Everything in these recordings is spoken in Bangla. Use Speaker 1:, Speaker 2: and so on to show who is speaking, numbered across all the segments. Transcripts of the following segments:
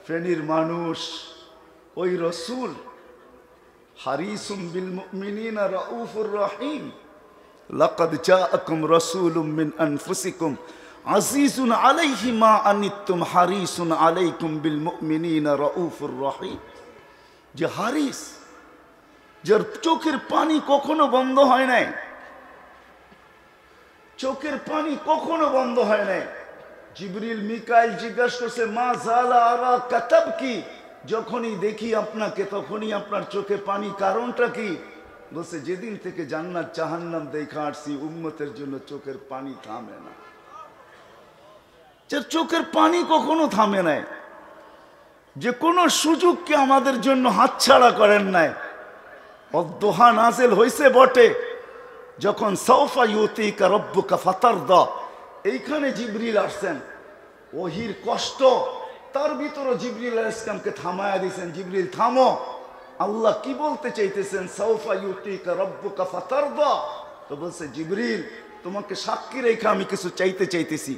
Speaker 1: ফেনীর মানুষ, ওই রসুল হারিসুম বিল মুমিনিনা রাউফুর রহিম, লাকাদ জাআকুম রাসূলুম মিন আনফুসিকুম আজিজুন আলাইহি মা আনিতুম হারিসুন আলাইকুম বিল মুমিনিনা রাউফুর রহিম। যে হারিস, যার চোখের পানি কখনো বন্ধ হয় নাই, চোখের পানি কখনো বন্ধ হয় নাই। জিবরিল মিকাইল জিজ্ঞাসা করছে, মা জালা আরা কাতাব কি, যখনই দেখি আপনাকে তখনই আপনার চোখে পানি, কারণটা কি? বলছে, যেদিন থেকে জান্নাত জাহান্নাম দেখা আসছি উম্মতের জন্য চোখের পানি থামে না। যার চোখের পানি কখনো থামে নাই, যে কোনো সুযোগকে আমাদের জন্য হাতছাড়া করেন নাই। অদ্দোহা নাজেল হইছে বটে, যখন সাউফা ইউতিকা রব্বুকা ফাতারদা, এইখানে জিবরিল আসছেন, ওহির কষ্ট, তার ভিতরে জিবরিল আলাইহিস সালামকে থামায়া দিয়েছেন, জিবরিল থামো, আল্লাহ কি বলতে চাইতেছেন, সাউফা ইউতিকা রব্বুকা ফাতারদা। তো বলছে, জিবরিল তোমাকে সাক্ষী রেখে আমি কিছু চাইতেছি।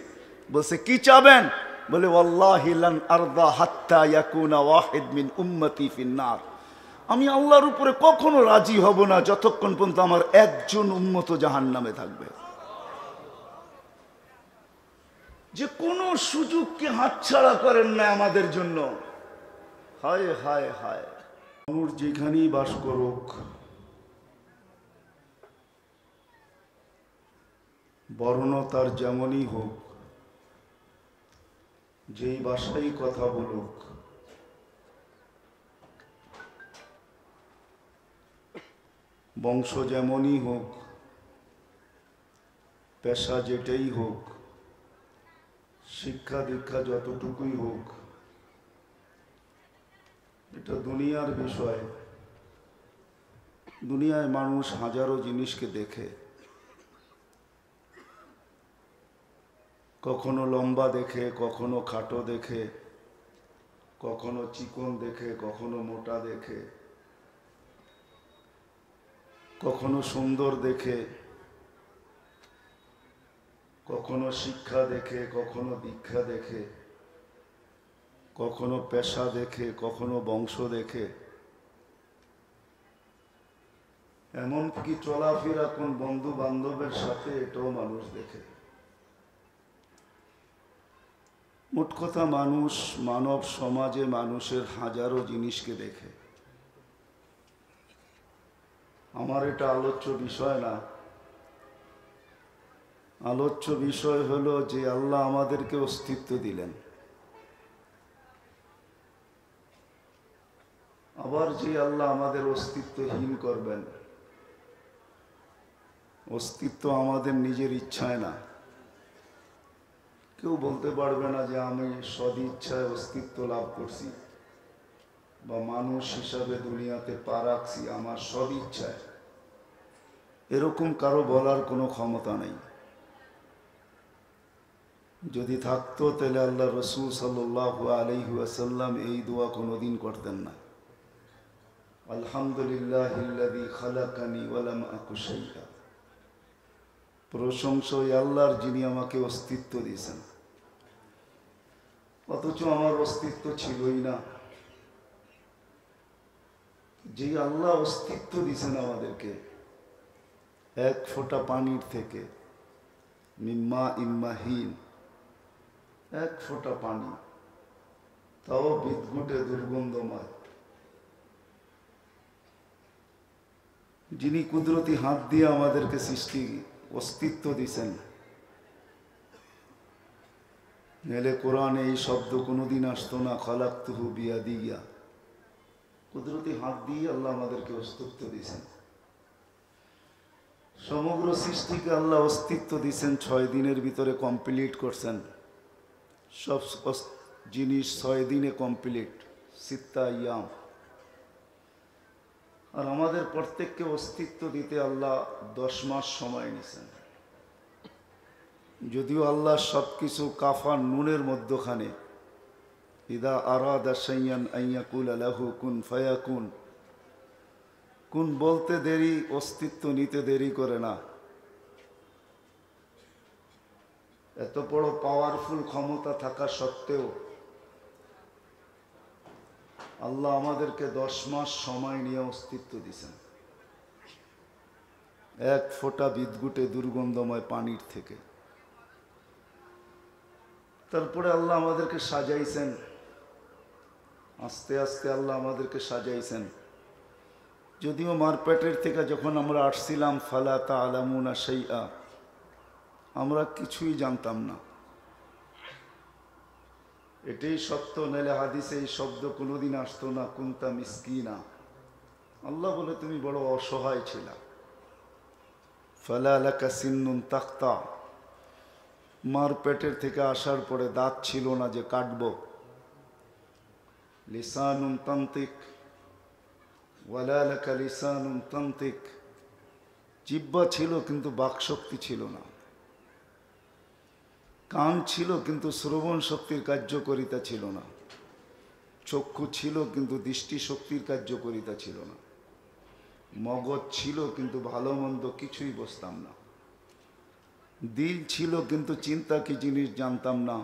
Speaker 1: বলছে, কি চাবেন? বলে, ওয়াল্লাহি লান আরদা হাত্তা ইয়াকুনা ওয়াহিদ মিন উম্মতি ফিন্নার, আমি আল্লাহর উপরে কখনো রাজি হব না যতক্ষণ পর্যন্ত আমার একজন উম্মত জাহান্নামে থাকবে। যে কোনো সুযোগকে হাতছাড়া করেন না আমাদের জন্য। হায় হায় হায়, মানুষ যেখানেই বাস করুক, বর্ণ তার যেমনই হোক, যেই ভাষায় কথা বলুক, বংশ যেমনই হোক, পেশা যেটাই হোক, শিক্ষা দীক্ষা যতটুকুই হোক, এটা দুনিয়ার বিষয়। দুনিয়ায় মানুষ হাজারো জিনিসকে দেখে, কখনো লম্বা দেখে, কখনো খাটো দেখে, কখনো চিকন দেখে, কখনো মোটা দেখে, কখনো সুন্দর দেখে, কখনো শিক্ষা দেখে, কখনো দীক্ষা দেখে, কখনো পেশা দেখে, কখনো বংশ দেখে, এমনকি চলাফেরা কোন বন্ধু বান্ধবের সাথে, এটাও মানুষ দেখে। মোট কথা, মানুষ, মানব সমাজে মানুষের হাজারো জিনিসকে দেখে। আমার এটা আলোচ্য বিষয় না। আলোচ্য বিষয় হলো যে আল্লাহ আমাদেরকে অস্তিত্ব দিলেন, আবার যে আল্লাহ আমাদের অস্তিত্বহীন করবেন। অস্তিত্ব আমাদের নিজের ইচ্ছায় না। কেউ বলতে পারবে না যে আমি সদিচ্ছায় অস্তিত্ব লাভ করছি বা মানুষ হিসাবে দুনিয়াতে পা রাখছি আমার সদিচ্ছায়। এরকম কারো বলার কোনো ক্ষমতা নেই। যদি থাকতো তাহলে আল্লাহ রসুল সাল্লাল্লাহু আলাইহি ওয়াসাল্লাম এই দোয়া কোনোদিন করতেন না। আলহামদুলিল্লাহিল্লাযী খালাকানি ওয়া লাম আকু শাইআ। প্রশংসা ওই আল্লাহর, যিনি আমাকে অস্তিত্ব দিয়েছেন, অথচ আমার অস্তিত্ব ছিলই না। যে আল্লাহ অস্তিত্ব দিয়েছেন আমাদেরকে এক ফোঁটা পানির থেকে, মিম্মা ইম্মাহিন, এক ফোঁটা পানি, তাও বিদঘুটে দুর্গন্ধময়, যিনি কুদরতি হাত দিয়ে আমাদেরকে সৃষ্টি অস্তিত্ব দিয়েছেন। নেলে কোরআনে এই শব্দ কোনোদিন আসতো না, খালাকতুহু বিয়াদিয়া। কুদরতি হাত দিয়ে আল্লাহ আমাদেরকে অস্তিত্ব দিয়েছেন। সমগ্র সৃষ্টিকে আল্লাহ অস্তিত্ব দিয়েছেন, 6 দিনের ভিতরে কমপ্লিট করছেন। সব জিনিস 6 দিনে কমপ্লিট, সিত্তা ইয়াম। আর আমাদের প্রত্যেককে অস্তিত্ব দিতে আল্লাহ 10 মাস সময় নিয়েছেন। যদিও আল্লাহ সব কিছু কাফা নুনের মধ্যখানে, ইদা আরাদা শাইয়ান আন ইয়াকুলা লাহু কুন ফায়াকুন, কুন বলতে দেরি, অস্তিত্ব নিতে দেরি করে না। এত বড় পাওয়ারফুল ক্ষমতা থাকা সত্ত্বেও আল্লাহ আমাদেরকে 10 মাস সময় নিয়ে অস্তিত্ব দিয়েছেন, এক ফোঁটা বিদ্যুটে দুর্গন্ধময় পানির থেকে। তারপরে আল্লাহ আমাদেরকে সাজাইছেন, আস্তে আস্তে আল্লাহ আমাদেরকে সাজাইছেন। যদিও মার পেটের থেকে যখন আমরা আসছিলাম, ফালা তা'লামুনা শাইআ, আমরা কিছুই জানতাম না। এটাই সত্য, নাহলে হাদিসে এই শব্দ কোনোদিন আসতো না, কুনতা মিসকিনা। আল্লাহ বলে তুমি বড় অসহায় ছিলা। ফালা লাকা সিন্নুন তাক্তা, মার পেটের থেকে আসার পরে দাঁত ছিল না যে কাটবো। লিসানুন তান্তিক, ওয়ালা লাকা লিসানুন তান্তিক, জিহ্বা ছিল কিন্তু বাকশক্তি ছিল না। কান ছিল কিন্তু শ্রবণ শক্তির কার্যকারিতা ছিল না। চক্ষু ছিল কিন্তু দৃষ্টিশক্তির কার্যকারিতা ছিল না। মগজ ছিল কিন্তু ভালো মন্দ কিছুই বুঝতাম না। দিল ছিল কিন্তু চিন্তা কি জিনিস জানতাম না।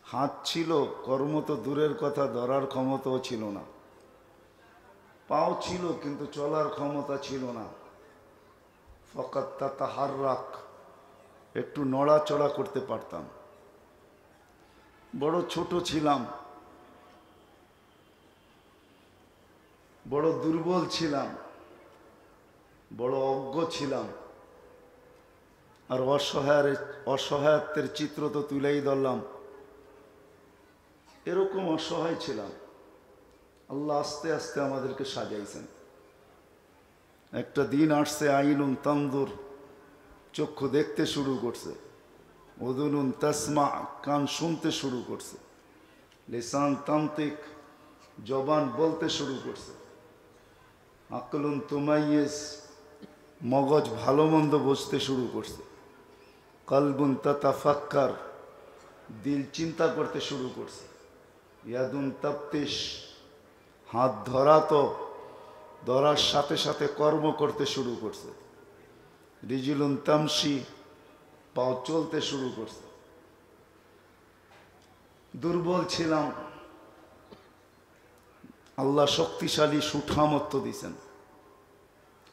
Speaker 1: হাত ছিল, কর্ম তো দূরের কথা, ধরার ক্ষমতাও ছিল না। পাও ছিল কিন্তু চলার ক্ষমতা ছিল না। ফাকাত তাতাহাররাক, একটু নড়াচড়া করতে পারতাম। বড় ছোট ছিলাম, বড় দুর্বল ছিলাম, বড় অজ্ঞ ছিলাম। আর অসহায়ত্বের চিত্র তো তুলেই ধরলাম। এরকম অসহায় ছিলাম। আল্লাহ আস্তে আস্তে আমাদেরকে সাজাইছেন। একটা দিন আসছে, আইনুন তানদুর, চক্ষু দেখতে শুরু করছে। উযুনুন তাসমা, কান শুনতে শুরু করছে। লিসান তান্তিক, জবান বলতে শুরু করছে। আকলুন তুমাইয়িজ, মগজ ভালো মন্দ বুঝতে শুরু করছে। কলবুন তাতাফাক্কার, দিল চিন্তা করতে শুরু করছে। ইয়াদুন তাফতিশ, হাত ধরা তো ধরার সাথে সাথে কর্ম করতে শুরু করছে। রিজিলুন তামশি, পাও চলতে শুরু করছে। দুর্বল ছিলাম, আল্লাহ শক্তিশালী সুঠামত্ব দিছেন।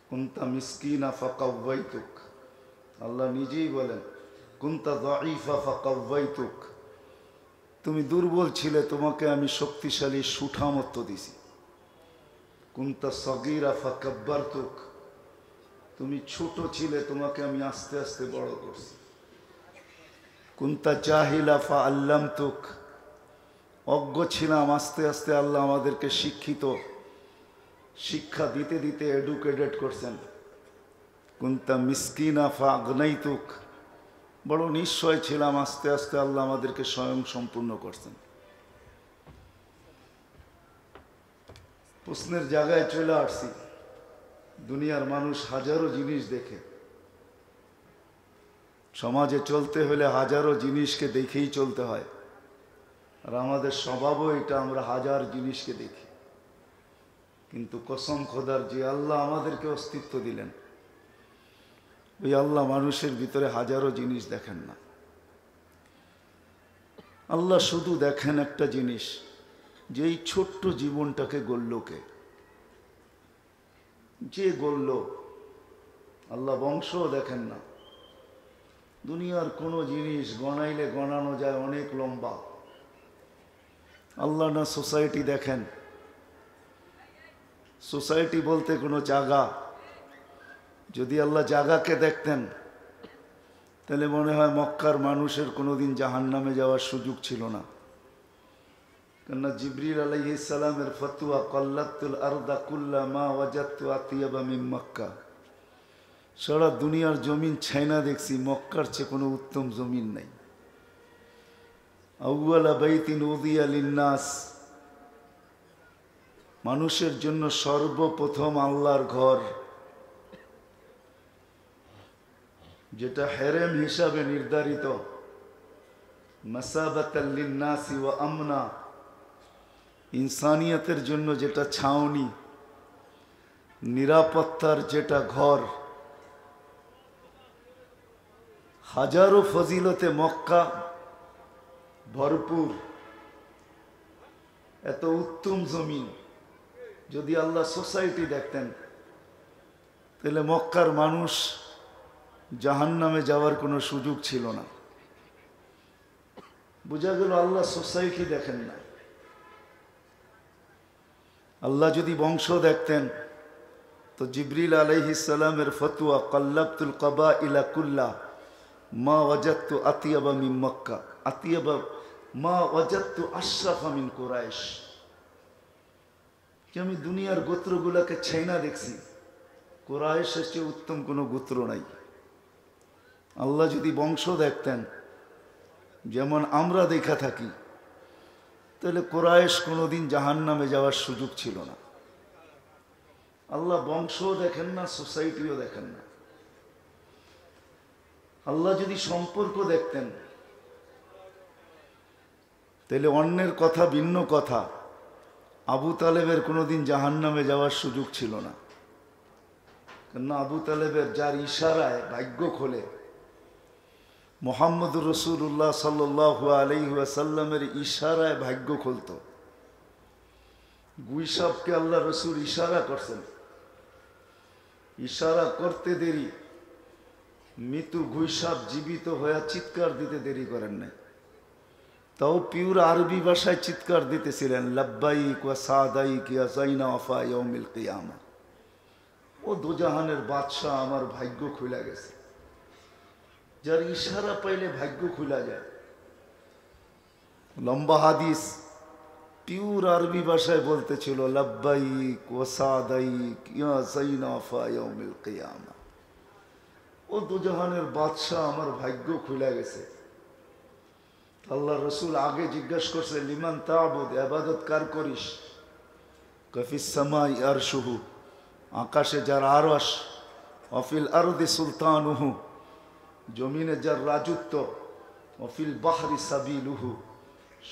Speaker 1: কুনতা মিসকিনা ফাকাওয়াইতুক, আল্লাহ নিজেই বলেন কুনতা যায়ীফা ফাকাওয়াইতুক, তুমি দুর্বল ছিলে, তোমাকে আমি শক্তিশালী সুঠামত্ব দিছি। কুনতা সগীরা ফাকাব্বারতুক, তুমি ছোট ছিলে, তোমাকে আমি আস্তে আস্তে বড় করছি। কুনতা জাহিলা ফাআল্লামতুক, অজ্ঞ ছিলাম, আস্তে আস্তে আল্লাহ আমাদেরকে শিক্ষা দিতে দিতে এডুকেটেড করছেন। কুনতা মিসকিনা ফাআগনাইতুক, বড় নিশ্চয় ছিলাম, আস্তে আস্তে আল্লাহ আমাদেরকে স্বয়ং সম্পূর্ণ করছেন। প্রশ্নের জায়গায় চলে আসছি। দুনিয়ার মানুষ হাজারো জিনিস দেখে। সমাজে চলতে হলে হাজারো জিনিসকে দেখেই চলতে হয়। আর আমাদের স্বভাবও এটা, আমরা হাজার জিনিসকে দেখি। কিন্তু কসম খোদার, যে আল্লাহ আমাদেরকে অস্তিত্ব দিলেন, ওই আল্লাহ মানুষের ভিতরে হাজারো জিনিস দেখেন না। আল্লাহ শুধু দেখেন একটা জিনিস, যে এই ছোট্ট জীবনটাকে গড়ল কে, যে গড়ল। আল্লাহ বংশও দেখেন না। দুনিয়ার কোনো জিনিস গণাইলে গণানো যায় অনেক লম্বা। আল্লাহ না সোসাইটি দেখেন। সোসাইটি বলতে কোনো জায়গা, যদি আল্লাহ জায়গাকে দেখতেন তাহলে মনে হয় মক্কার মানুষের কোনোদিন জাহান্নামে যাওয়ার সুযোগ ছিল না। কেননা জিবরিল আলাইহিস সালামের ফতোয়া, কল্লাতুল আরদা কুল্লা মা ওয়াজাদতু আতিয়াবা মিন মক্কা, সারা দুনিয়ার জমিন ছাইনা দেখছি, মক্কার চেয়ে কোনো উত্তম জমিন নাই। আউয়ালা বাইতিন উযিয়া লিন্নাস, মানুষের জন্য সর্বপ্রথম আল্লাহর ঘর, যেটা হেরেম হিসাবে নির্ধারিত, মাসাবাতাল লিন্নাসি ওয়া আমনা, ইনসানিয়তের জন্য যেটা ছাউনি, নিরাপত্তার যেটা ঘর। হাজারো ফজিলতে মক্কা ভরপুর, এত উত্তম জমিন, যদি আল্লাহ সোসাইটি দেখতেন তাহলে মক্কার মানুষ জাহান্নামে যাওয়ার কোনো সুযোগ ছিল না। বোঝা গেল আল্লাহ সোসাইটি দেখেন না। আল্লাহ যদি বংশ দেখতেন তো জিবরিল আলাইহিস সালামের ফতোয়া কাল্লাবতুল কাবাইলা কুল্লা মা ওয়াজাদতু আতিয়াবা মিন মক্কা আতিয়াবা মা ওয়াজাদতু আশরাফা মিন কুরাইশ। কি আমি দুনিয়ার গোত্রগুলোকে ছাইনা দেখছি, কুরাইশের চেয়ে উত্তম কোনো গোত্র নাই। আল্লাহ যদি বংশ দেখতেন যেমন আমরা দেখা থাকি, তাহলে কুরাইশ কোনোদিন জাহান্নামে যাওয়ার সুযোগ ছিল না। আল্লাহ বংশও দেখেন না, সোসাইটিও দেখেন না। আল্লাহ যদি সম্পর্ক দেখতেন তাহলে অন্যের কথা ভিন্ন কথা, আবু তালেবের কোনোদিন জাহান্নামে যাওয়ার সুযোগ ছিল না। কেননা আবু তালেবের যার ইশারায় ভাগ্য খোলে, মুহাম্মদুর রাসূলুল্লাহ সাল্লাল্লাহু আলাইহি ওয়াসাল্লামের ইশারায় ভাগ্য খুলত। গুইসাবকে আল্লাহ রসুল ইশারা করছেন, ইশারা করতে দেরি, মৃত্যু গুইসাব জীবিত হয়ে চিৎকার দিতে দেরি করেন নাই। তাও পিওর আরবি ভাষায় চিৎকার দিতেছিলেন, লাব্বাইক ওয়া সাদাইক ইয়া যাইনা ওয়াফা ইয়াউমিল কিয়ামা। ও দুজাহানের বাদশাহ, আমার ভাগ্য খুলে গেছে। যার ইশারা পাইলে ভাগ্য খুলা যায়। লম্বা হাদিস পিওর আরবি ভাষায় বলতেছিল, লাব্বাইক ওয়া সাদাইক ইয়া যাইনা ওয়াফা ইয়াউমিল কিয়ামা। ও দুজাহানের বাদশাহ, আমার ভাগ্য খুলে গেছে। আল্লাহ রসুল আগে জিজ্ঞাসা করছে, লিমান তা'বুদ, ইবাদত কার করিস? কাফিস সামাই আরশুহু, আকাশে যার আরশ, ওয়াফিল আরদি সুলতানুহু, জমিনে যার রাজত্ব, ওয়াফিল বাহরি সাবিলুহু,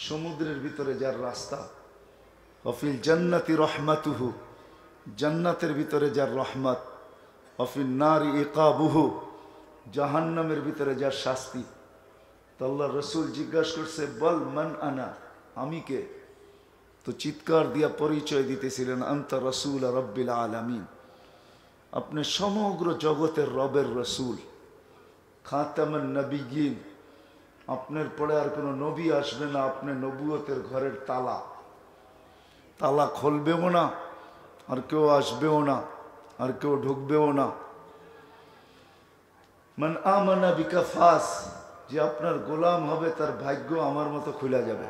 Speaker 1: সমুদ্রের ভিতরে যার রাস্তা, ওয়াফিল জান্নাতি রহমাতুহু, জান্নাতের ভিতরে যার রহমত, ওয়াফিল নারি ইকাবুহু, জাহান্নামের ভিতরে যার শাস্তি। তো আল্লাহ রসুল জিজ্ঞাসা করছে, বল মান আনা, আমি কে? তো চিৎকার দিয়া পরিচয় দিতেছিলেন, আনতা রাসূল রাব্বিল আলামিন, আপনি সমগ্র জগতের রবের রসুল, খাতামুন নবিয়্যিন, আপনার পরে আর কোনো নবী আসবে না, আপনি নবুয়তের ঘরের তালা, তালা খুলবেও না, আর কেউ আসবেও না, আর কেউ ঢুকবেও না। মান আমানা বিকা ফাস, যে আপনার গোলাম হবে তার ভাগ্য আমার মতো খুলে যাবে।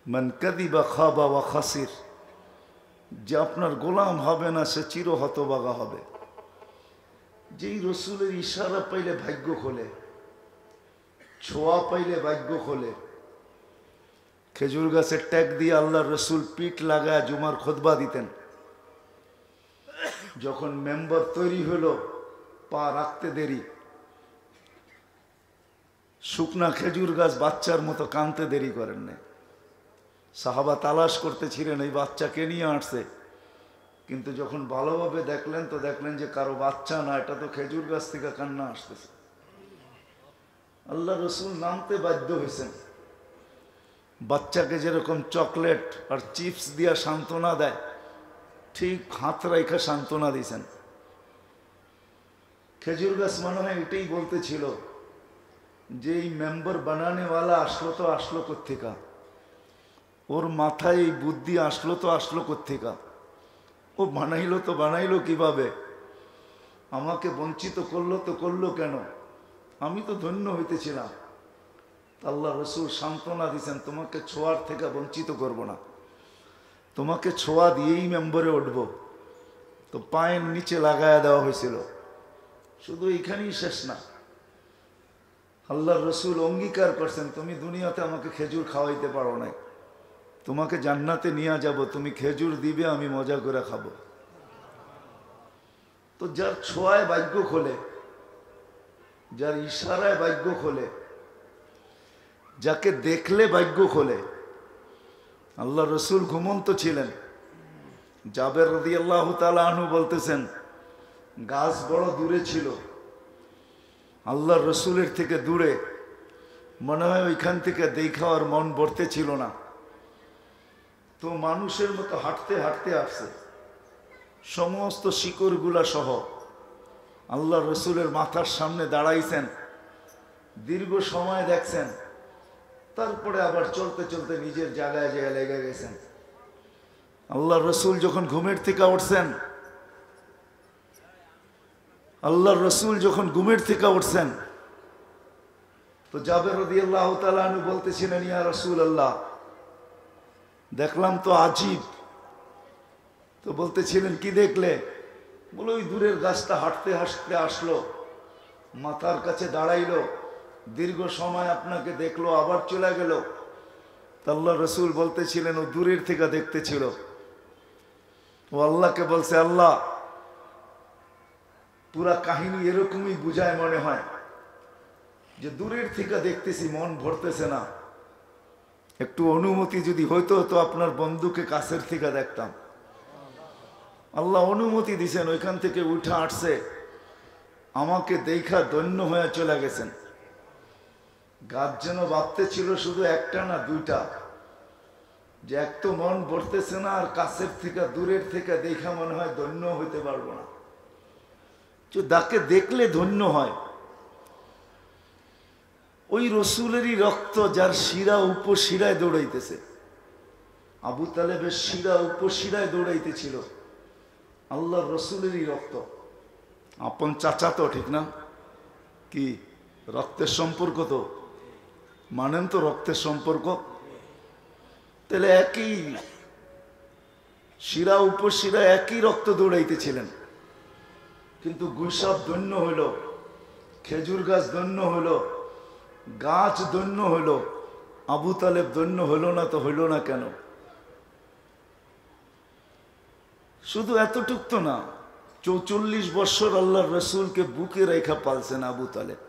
Speaker 1: মান কাদিবা খাবা ওয়া খাসির, যে আপনার গোলাম হবে না সে চির হতভাগা হবে। যেই রসুলের ইশারা পাইলে ভাগ্য খোলে, ছোঁয়া পাইলে ভাগ্য খোলে। খেজুর গাছের ট্যাগ দিয়ে আল্লাহ রসুল পিঠ লাগায় জুমার খুতবা দিতেন। যখন মেম্বার তৈরি হলো, পা রাখতে দেরি, শুকনা খেজুর গাছ বাচ্চার মতো কানতে দেরি করেন না। সাহাবা তালাশ করতেছিলেন এই বাচ্চাকে নিয়ে আসছে, কিন্তু যখন ভালোভাবে দেখলেন তো দেখলেন যে কারো বাচ্চা না, এটা তো খেজুর গাছ থেকে কান্না আসতেছে। আল্লাহ রসুল নামতে বাধ্য হয়েছেন। বাচ্চাকে যেরকম চকলেট আর চিপস দিয়া সান্ত্বনা দেয়, ঠিক হাত রাইখা সান্ত্বনা দিয়েছেন। খেজুর গাছ মনে হয় এটাই বলতেছিল যে এই মেম্বার বানানেওয়ালা আসলো তো আসলো কোত্থেকা, ওর মাথায় এই বুদ্ধি আসলো তো আসলো কোত্থেকা, ও বানাইলো তো বানাইলো কিভাবে, আমাকে বঞ্চিত করলো তো করলো কেন, আমি তো ধন্য হইতেছিলাম। আল্লাহ রসুল সান্ত্বনা দিয়েছেন, তোমাকে ছোঁয়ার থেকে বঞ্চিত করব না, তোমাকে ছোঁয়া দিয়েই মেম্বারে উঠবো। তো পায়ের নিচে লাগায়া দেওয়া হয়েছিল। শুধু এখানেই শেষ না, আল্লাহ রসুল অঙ্গীকার করছেন, তুমি দুনিয়াতে আমাকে খেজুর খাওয়াইতে পারো নাই, তোমাকে জান্নাতে নিয়ে যাব, তুমি খেজুর দিবে, আমি মজা করে খাবো। তো যার ছোঁয়ায় ভাগ্য খোলে, যার ইশারায় ভাগ্য খোলে, যাকে দেখলে ভাগ্য খোলে। আল্লাহ রসুল ঘুমন্ত ছিলেন। জাবের রাদিয়াল্লাহু তাআলা আনহু বলতেছেন, গাছ বড় দূরে ছিল, আল্লাহ রসুলের থেকে দূরে, মনে হয় ওইখান থেকে দেখা আর মন ভরতে ছিল না। তো মানুষের মতো হাঁটতে হাঁটতে আসছে, সমস্ত শিকড়গুলা সহ আল্লাহ রসুলের মাথার সামনে দাঁড়াইছেন, দীর্ঘ সময় দেখছেন, তারপরে আবার চলতে চলতে নিজের জায়গায় যেয়ে লেগে গেছেন। আল্লাহ রসুল যখন ঘুমের থেকে উঠছেন, তো জাবের রাদিয়াল্লাহু তাআলা আনহু বলতেছিলেন, ইয়া রাসূলুল্লাহ, দেখলাম তো আজীব। তো বলতেছিলেন, কি দেখলে? বলে, ওই দূরের গাছটা হাঁটতে হাঁটতে আসলো, মাথার কাছে দাঁড়াইলো, দীর্ঘ সময় আপনাকে দেখলো, আবার চলে গেল। আল্লাহ রসুল বলতেছিলেন, ও দূরের থেকে দেখতেছিল। ও আল্লাহকে বলছে, আল্লাহ, পুরা কাহিনী এরকমই বুঝায় মনে হয় যে দূরের থেকে দেখতেছি, মন ভরতেছে না। একটু অনুমতি যদি হইতো তো আপনার বন্ধুকে কাছের থেকে দেখতাম। আল্লাহ অনুমতি দিছেন, ওইখান থেকে উঠে আসছে, আমাকে দেখা ধন্য হয়ে চলে গেছেন। গাছ যেন ভাবতে ছিল শুধু একটা না দুইটা, যে এক তো মন ভরতেছে না, আর কাছের থেকে দূরের থেকে দেখা মনে হয় ধন্য হইতে পারবো না। যাকে দেখলে ধন্য হয়, ওই রসুলেরই রক্ত যার শিরা উপশিরায় দৌড়াইতেছে। আবু তালেবের শিরা উপশিরায় দৌড়াইতেছিল, আল্লাহ রসুলেরই রক্ত। আপন চাচা তো, ঠিক না? কি রক্তের সম্পর্ক তো মানেন তো, রক্তের সম্পর্ক। তাহলে একই শিরা উপশিরা, একই রক্ত দৌড়াইতেছিলেন। কিন্তু গুইসাপ ধন্য হইল, খেজুর গাছ ধন্য হইল, গাছ ধন্য হইল, আবু তালেব ধন্য হইল না। তো হইল না কেন? শুধু এতটুক তো না, 44 বৎসর আল্লাহর রসুলকে বুকে রেখা পালছেন আবু তালেব।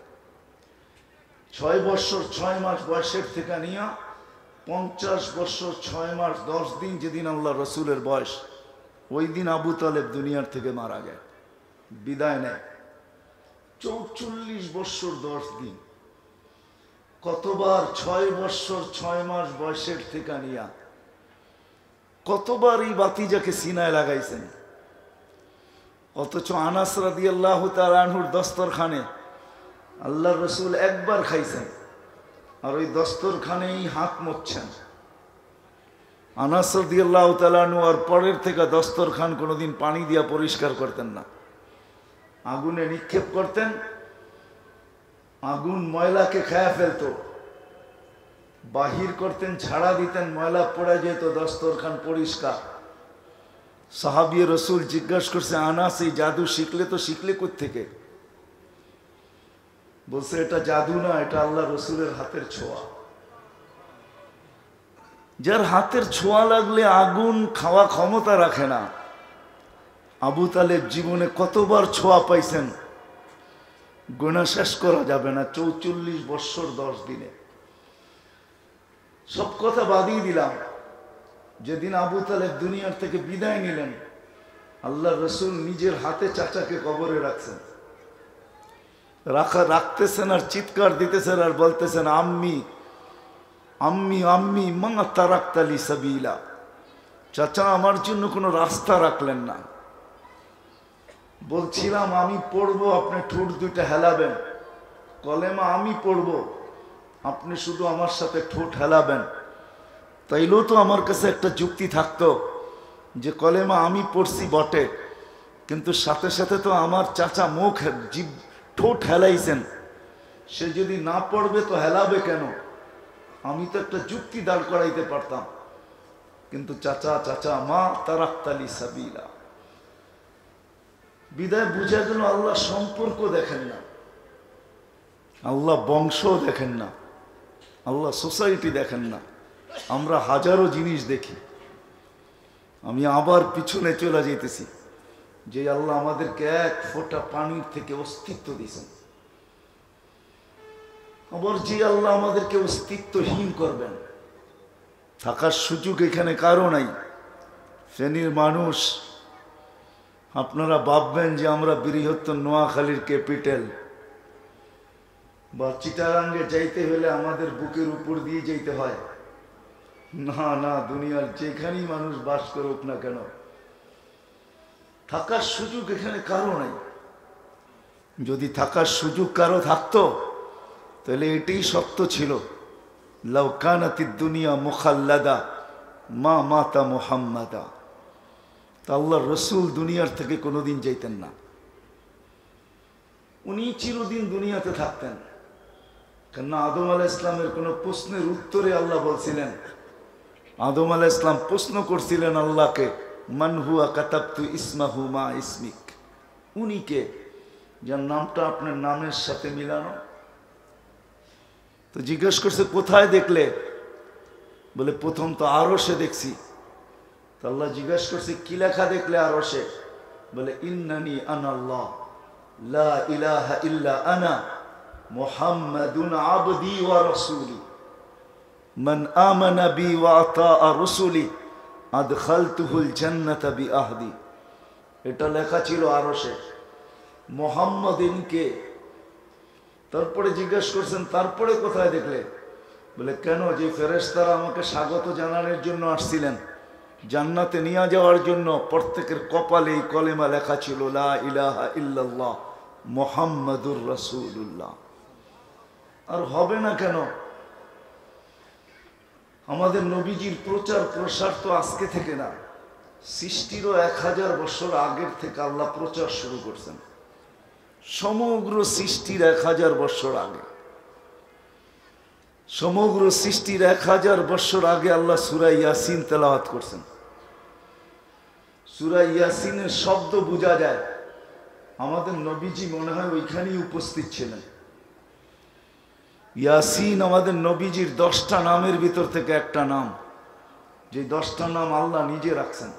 Speaker 1: 6 বৎসর 6 মাস বয়সের থেকে নিয়ে 50 বৎসর 6 মাস 10 দিন যেদিন আল্লাহ রসুলের বয়স, ওই দিন আবু তালেব দুনিয়ার থেকে মারা যায়, বিদায় নেয়। 44 বৎসর 10 দিন, কতবার 6 বৎসর 6 মাস বয়সের থেকে নিয়া কতবার এই বাতিজাকে সিনায় লাগাইছেন। অথচ আনাস রাদিয়াল্লাহু তাআলা আনহুর দস্তরখানে আল্লাহ রসুল একবার খাইছেন, আর ওই দস্তরখানেই হাত মুছছেন। আনাস রাদিয়াল্লাহু তাআলা আনহু আর পরের থেকে দস্তরখান কোনোদিন পানি দিয়া পরিষ্কার করতেন না, আগুনে নিক্ষেপ করতেন, আগুন ময়লাকে খায়া ফেলতো, বাহির করতেন, ঝাড়া দিতেন, ময়লা পড়ে যেত, দস্তরখান পরিষ্কার। সাহাবী রসুল জিজ্ঞাসা করছে, আনাস, এই জাদু শিখলে তো শিখলে কোত্থেকে? বলছে, এটা জাদু না, এটা আল্লাহ রসুলের হাতের ছোঁয়া। যার হাতের ছোঁয়া লাগলে আগুন খাওয়া ক্ষমতা রাখে না। আবু তালেব জীবনে কতবার ছোঁয়া পাইছেন গোনা শেষ করা যাবে না। 44 বৎসর 10 দিনে। সব কথা বাদিয়ে দিলাম, যেদিন আবু তালেব দুনিয়ার থেকে বিদায় নিলেন, আল্লাহ রসুল নিজের হাতে চাচাকে কবরে রাখছেন। রাখতেছেন আর চিৎকার দিতেছেন আর বলতেছেন, আম্মি আম্মি আম্মি মা তারাক্তালি সাবিলা। চাচা, আমার জন্য কোনো রাস্তা রাখলেন না। বলছিলাম আমি পড়বো, আপনি ঠোঁট দুইটা হেলাবেন, কলেমা আমি পড়বো, আপনি শুধু আমার সাথে ঠোঁট হেলাবেন। তাইলেও তো আমার কাছে একটা যুক্তি থাকতো যে কলেমা আমি পড়ছি বটে, কিন্তু সাথে সাথে তো আমার চাচা মুখ ঠোঁট হেলাইছেন, সে যদি না পড়বে তো হেলাবে কেন? আমি তো একটা যুক্তি দাঁড় করাইতে পারতাম। কিন্তু চাচা চাচা মা তারাক্তালি সাবিলা। বিদায় বুঝা গেল আল্লাহ সম্পর্ক দেখেন না, আল্লাহ বংশ দেখেন না, আল্লাহ সোসাইটি দেখেন না। আমরা হাজারো জিনিস দেখি। আমি আবার পিছনে চলে যেতেছি, যে আল্লাহ আমাদেরকে এক ফোঁটা পানির থেকে অস্তিত্ব দিয়েছেন, আবার যে আল্লাহ আমাদেরকে অস্তিত্বহীন করবেন, থাকার সুযোগ এখানে কারো নাই। ফেনীর মানুষ, আপনারা ভাববেন যে আমরা বৃহত্তর নোয়াখালীর ক্যাপিটাল, বা চিটাগাঙ্গে যাইতে হলে আমাদের বুকের উপর দিয়ে যাইতে হয়। না না, দুনিয়ার যেখানেই মানুষ বাস করুক না কেন, থাকার সুযোগ এখানে কারো নাই। যদি থাকার সুযোগ কারো থাকতো তাহলে এটাই সত্য ছিল, লাউ কানাতিদ দুনিয়া মুখাল্লাদা মা মাতা মুহাম্মাদা। তা আল্লাহর রসুল দুনিয়ার থেকে কোনোদিন যাইতেন না, উনি চিরদিন দুনিয়াতে থাকতেন। কেননা আদম আলাইহিস ইসলামের কোনো প্রশ্নের উত্তরে আল্লাহ বলছিলেন, আদম আলাইহিস ইসলাম প্রশ্ন করছিলেন আল্লাহকে, মান হুয়া কাতাবতু ইসমাহু মা ইসমিক, উনি কে, যার নামটা আপনার নামের সাথে মিলানো। তো জিজ্ঞেস করছে কোথায় দেখলে, বলে প্রথম তো আরশে দেখছি। তো আল্লাহ জিজ্ঞেস করছে কি লেখা দেখলে আরশে, বলে ইন্নানি আনাল্লাহ লা ইলাহা ইল্লা আনা মুহাম্মাদুন আবদি ওয়া রাসূলি মান আমানা বি ওয়া আতা রাসূলি আদখালতুহুল জান্নাতা বিআহদি। এটা লেখা ছিল আরশে। মুহাম্মদ ইনকে। তারপরে জিজ্ঞেস করছেন তারপরে কোথায় দেখলে, বলে কেন, যে ফেরেশতারা আমাকে স্বাগত জানানোর জন্য আসছিলেন, জান্নাতে নিয়ে যাওয়ার জন্য, প্রত্যেকের কপালে এই কলেমা লেখা ছিল লা ইলাহা ইল্লাল্লাহ মুহাম্মাদুর রাসূলুল্লাহ। আর হবে না কেন, আমাদের নবীজির প্রচার প্রসার তো আজকে থেকে না, সৃষ্টিরও 1000 বছর আগের থেকে আল্লাহ প্রচার শুরু করছেন। সমগ্র সৃষ্টির 1000 বছর আগে, সমগ্র সৃষ্টির 1000 বছর আগে আল্লাহ সূরা ইয়াসিন তেলাওয়াত করছেন। সূরা ইয়াসিনের শব্দ বোঝা যায়, আমাদের নবীজি মনে হয় ওইখানেই উপস্থিত ছিলেন। ইয়াসিন আমাদের নবীজির 10টা নামের ভিতর থেকে একটা নাম, যে 10টা নাম আল্লাহ নিজে রাখছেন।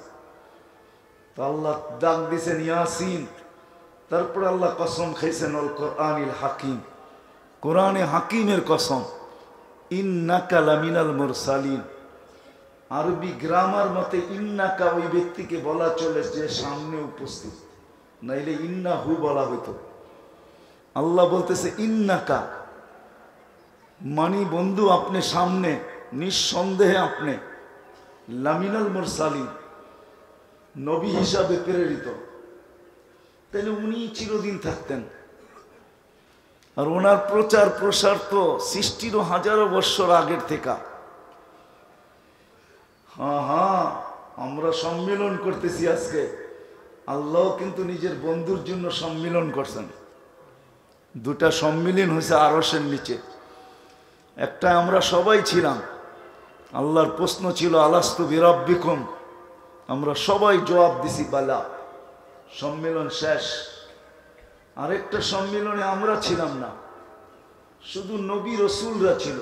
Speaker 1: তো আল্লাহ ডাক দিয়েছেন ইয়াসিন, তারপরে আল্লাহ কসম খাইছেন আল কোরআনিল হাকিম, কোরআনে হাকিমের কসম, ইন্নাকা লামিনাল মুরসালিন। আরবি গ্রামার মতে ইন্নাকা ওই ব্যক্তিকে বলা চলে যে সামনে উপস্থিত, নাইলে ইন্নাহু বলা হইতো। আল্লাহ বলতেছে ইন্নাকা, মানি বন্ধু আপনি সামনে, নিঃসন্দেহে আপনি লামিনাল মুরসালিন, নবী হিসাবে প্রেরিত। তাহলে উনি চিরদিন থাকতেন। আর ওনার প্রচার প্রসার তো সৃষ্টিরও 1000 বছর আগের থেকে। হ্যাঁ, আমরা সম্মিলন করতেছি আজকে, আল্লাহ কিন্তু নিজের বন্ধুর জন্য সম্মিলন করছেন। 2টা সম্মিলন হয়েছে আরশের নিচে। একটা আমরা সবাই ছিলাম, আল্লাহর প্রশ্ন ছিল আলাস্তু বিরাব্বিকুম, আমরা সবাই জবাব দিছি বালা, সম্মেলন শেষ। আরেকটা সম্মেলনে আমরা ছিলাম না, শুধু নবী রসুলরা ছিল।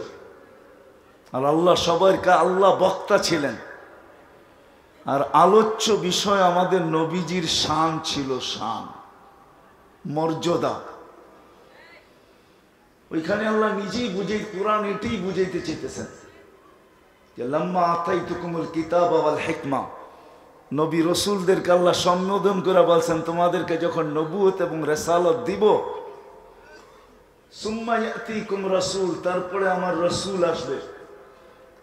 Speaker 1: আর আল্লাহ আল্লাহ বক্তা ছিলেন। আর আলোচ্য বিষয় আমাদের নবীজির শান ছিল, শান, মর্যাদা। ওইখানে আল্লাহ নিজেই কোরআন এটাই বুঝাইতে চাইতেছেন যে লাম্মা আতাইতুকুমুল কিতাব ওয়াল হিকমা, নবী রসুলদেরকে আল্লাহ সম্বোধন করে বলছেন তোমাদেরকে যখন নবুয়ত এবং রিসালাত দিব, সুম্মা ইয়াতিকুম রাসূল, তারপরে আমার রসুল আসবে,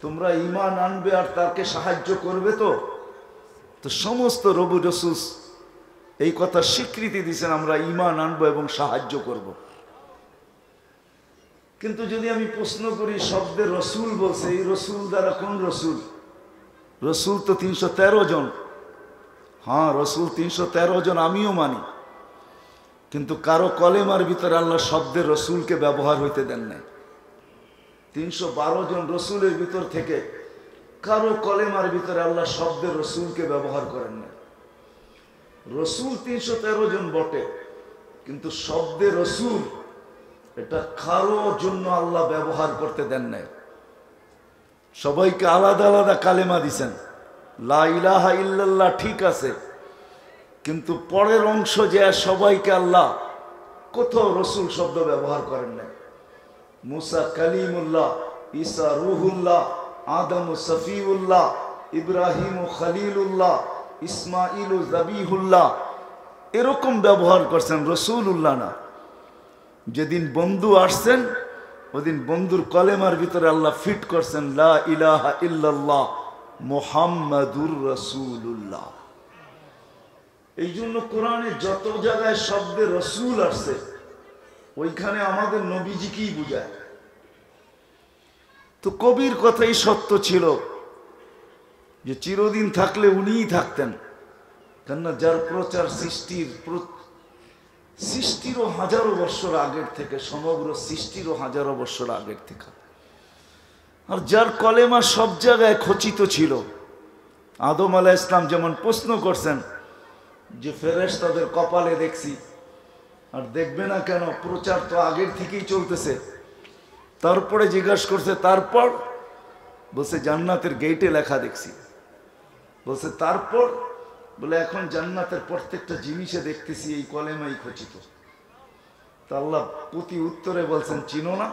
Speaker 1: তোমরা ঈমান আনবে আর তাকে সাহায্য করবে। তো সমস্ত নবী রাসূল এই কথা স্বীকৃতি দিয়েছেন, আমরা ঈমান আনবো এবং সাহায্য করব। কিন্তু যদি আমি প্রশ্ন করি, শব্দে রসুল বলছে, এই রসুল দ্বারা কোন রসুল? রসুল তো 313 জন। হ্যাঁ, রসুল 313 জন আমিও মানি, কিন্তু কারো কলেমার ভিতরে আল্লাহ শব্দের রসুলকে ব্যবহার হইতে দেন নাই। 312 জন রসুলের ভিতর থেকে কারো কলেমার ভিতরে আল্লাহ শব্দের রসুলকে ব্যবহার করেন না। রসুল 313 জন বটে, কিন্তু শব্দের রসুল এটা কারো জন্য আল্লাহ ব্যবহার করতে দেন নাই। সবাইকে আলাদা আলাদা কালেমা দিছেন, লা ইলাহা ইল্লাল্লাহ ঠিক আছে, কিন্তু পরের অংশ যে সবাইকে আল্লাহ কোথাও রসুল শব্দ ব্যবহার করেন নাই। মুসা কালিমুল্লাহ, ঈসা রুহুল্লাহ, আদম সফিউল্লাহ, ইব্রাহিম খলিলুল্লাহ, ইসমাইল জাবিহুল্লাহ, এরকম ব্যবহার করছেন, রসুলুল্লাহ না। যেদিন বন্ধু আসছেন ওদিন বন্ধুর কলেমার ভিতরে আল্লাহ ফিট করছেন লা ইলাহা ইল্লাল্লাহ মুহাম্মাদুর রাসূলুল্লাহ। এই জন্য কোরআনে যত জায়গায় শব্দে রসুল আসছে ওইখানে আমাদের নবীজিকেই বুঝায়। তো কবির কথাই সত্য ছিল যে চিরদিন থাকলে উনিই থাকতেন, কেননা যার প্রচার সৃষ্টিরও হাজারো বৎসর আগের থেকে, সমগ্র সৃষ্টিরও হাজারো বৎসর আগের থেকে, আর যার কলেমা সব জায়গায় খচিত ছিল। আদম আলাইহিস সালাম যেমন প্রশ্ন করছেন যে ফেরেশতাদের কপালে দেখছি, আর দেখবে না কেন, প্রচার তো আগের থেকেই চলতেছে। তারপরে জিজ্ঞাসা করছে তারপর, বলছে জান্নাতের গেটে লেখা দেখছি। বলছে তারপর, বলে এখন জান্নাতের প্রত্যেকটা জিনিসে দেখতেছি এই কলেমাই খচিত। তা আল্লাহ প্রতি উত্তরে বলছেন চিনো না?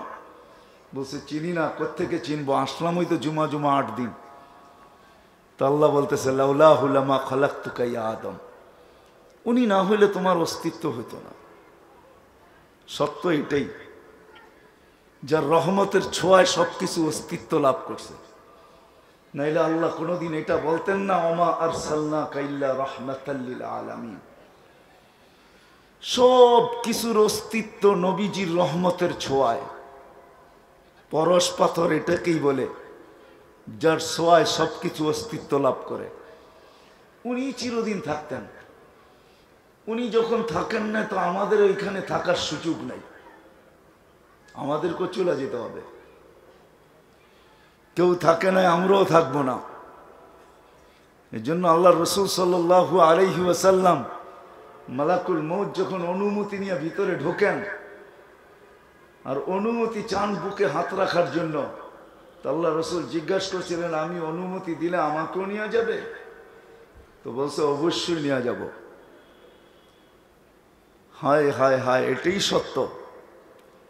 Speaker 1: বলছে চিনি না, কোত্থেকে চিনবো, আসলামই তো জুমা 8 দিন। তা আল্লাহ বলতেছে লাউলাহু লামা খালাকতুকা ইয়া আদম, উনি না হইলে তোমার অস্তিত্ব হইতো না। সত্য এটাই, যার রহমতের ছোঁয়ায় সবকিছু অস্তিত্ব লাভ করছে। নাইলে আল্লাহ কোনোদিন এটা বলতেন না ওমা আরসালনাকা ইল্লা রাহমাতাল লিল আলামিন। সব কিছুর অস্তিত্ব নবীজির রহমতের ছোঁয়ায়। পরশ পাথর এটাকেই বলে, যার ছোঁয়ায় সবকিছু অস্তিত্ব লাভ করে। উনি চিরদিন থাকতেন। উনি যখন থাকেন না, তো আমাদের ওইখানে থাকার সুযোগ নাই, আমাদেরকে চলে যেতে হবে। কেউ থাকে না, আমরাও থাকবো না। এই জন্য আল্লাহ রসুল সাল্লাল্লাহু আলাইহি ওয়াসাল্লাম মালাকুল মউত যখন অনুমতি নিয়ে ভিতরে ঢোকেন, আর অনুমতি চান বুকে হাত রাখার জন্য, তো আল্লাহ রসুল জিজ্ঞাসা করছিলেন আমি অনুমতি দিলে আমাকেও নিয়ে যাবে? তো বলছে অবশ্যই নিয়ে যাব। হায় হায় হায়, এটাই সত্য।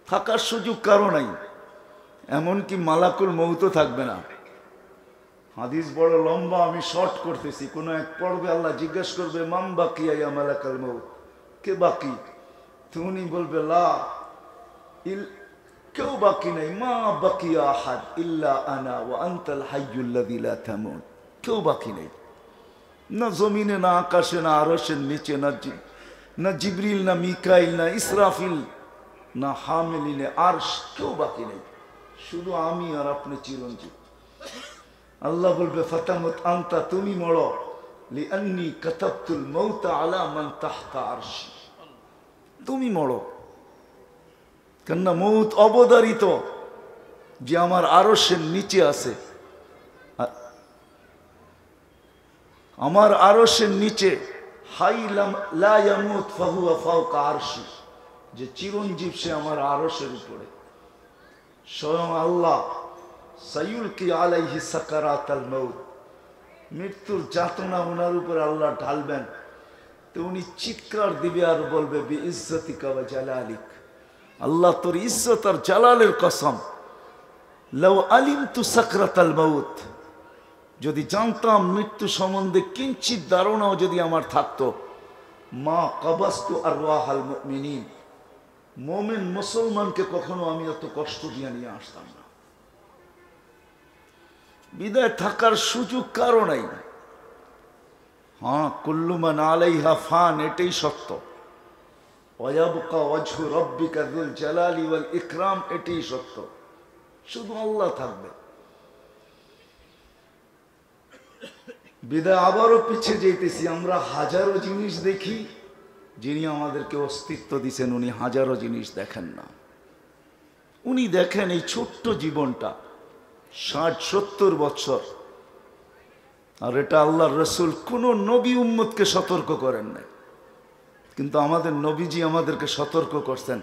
Speaker 1: থাকার সুযোগ কারো নাই, এমনকি মালাকুল মউতও থাকবে না। হাদিস বড় লম্বা, আমি শর্ট করতেছি। কোন এক পর্বে আল্লাহ জিজ্ঞেস করবে মান বাকিয়া ইয়া মালাকুল মউত, কে বাকি? তুমি বলবে লা কেউ বাকি নাই, মা বাকিয়া আহাদ ইল্লা আনা ওয়া আনতাল হাইয়ুল লাযী লা তামুত। কেউ বাকি নেই, না জমিনে, না আকাশে, না আরশের নিচে, না জিবরিল, না মিকাইল, না ইসরাফিল, না হামিলিনে আরশ, কেউ বাকি নেই। শুধু আমি আর আপনি চিরঞ্জীব। আল্লাহ বলবে ফাতামুত আনতা, তুমি মরো, লিআন্নী কাতাবতুল মাউতা আলা মান তাহতা আরশি, তুমি মরো। কেননা মউত অবধারিত যে আমার আরশের নিচে আছে। আমার আরশের নিচে হাই লা ইয়ামুত ফাহুয়া ফাওকা আরশি, যে চিরঞ্জীব সে আমার আরশের উপরে। স্বয়ং আল্লাহ সাইয়ুলকি আলাইহি সাকারাতাল মাউত, মৃত্যুর যাতনা ওনার উপর আল্লাহ ঢালবেন। তো উনি চিৎকার দিবে আর বলবে বিইজ্জতিকা ওয়া জালালিক, আল্লাহ তোর ইজ্জত আর জালালের কসম, লাউ আলিমতু সাকরাতাল মাউত, যদি জানতাম মৃত্যু সম্বন্ধে কিঞ্চিত ধারণাও যদি আমার থাকতো, মা কাবাস্তু আরওয়াহাল মুমিনিন, মুমিন মুসলমানকে কখনো আমি এত কষ্ট দিয়ে নিয়ে আসতাম না। বিদায় থাকার সুযোগ কারো নাই। হ্যাঁ, কুল্লু মান আলাইহা ফান, এটাই সত্য। ওয়ায়াবকা ওয়াজহু রাব্বিকা যুল জালালি ওয়াল ইকরাম, এটাই সত্য। শুধু আল্লাহ থাকবে। বিদায় আবারও পিছিয়ে যেতেছি। আমরা হাজারো জিনিস দেখি, যিনি আমাদেরকে অস্তিত্ব দিছেন উনি হাজারো জিনিস দেখেন না। উনি দেখেন এই ছোট্ট জীবনটা, 60-70 বছর। আর এটা আল্লাহর রসুল কোন নবী উম্মতকে সতর্ক করেন নাই, কিন্তু আমাদের নবীজি আমাদেরকে সতর্ক করছেন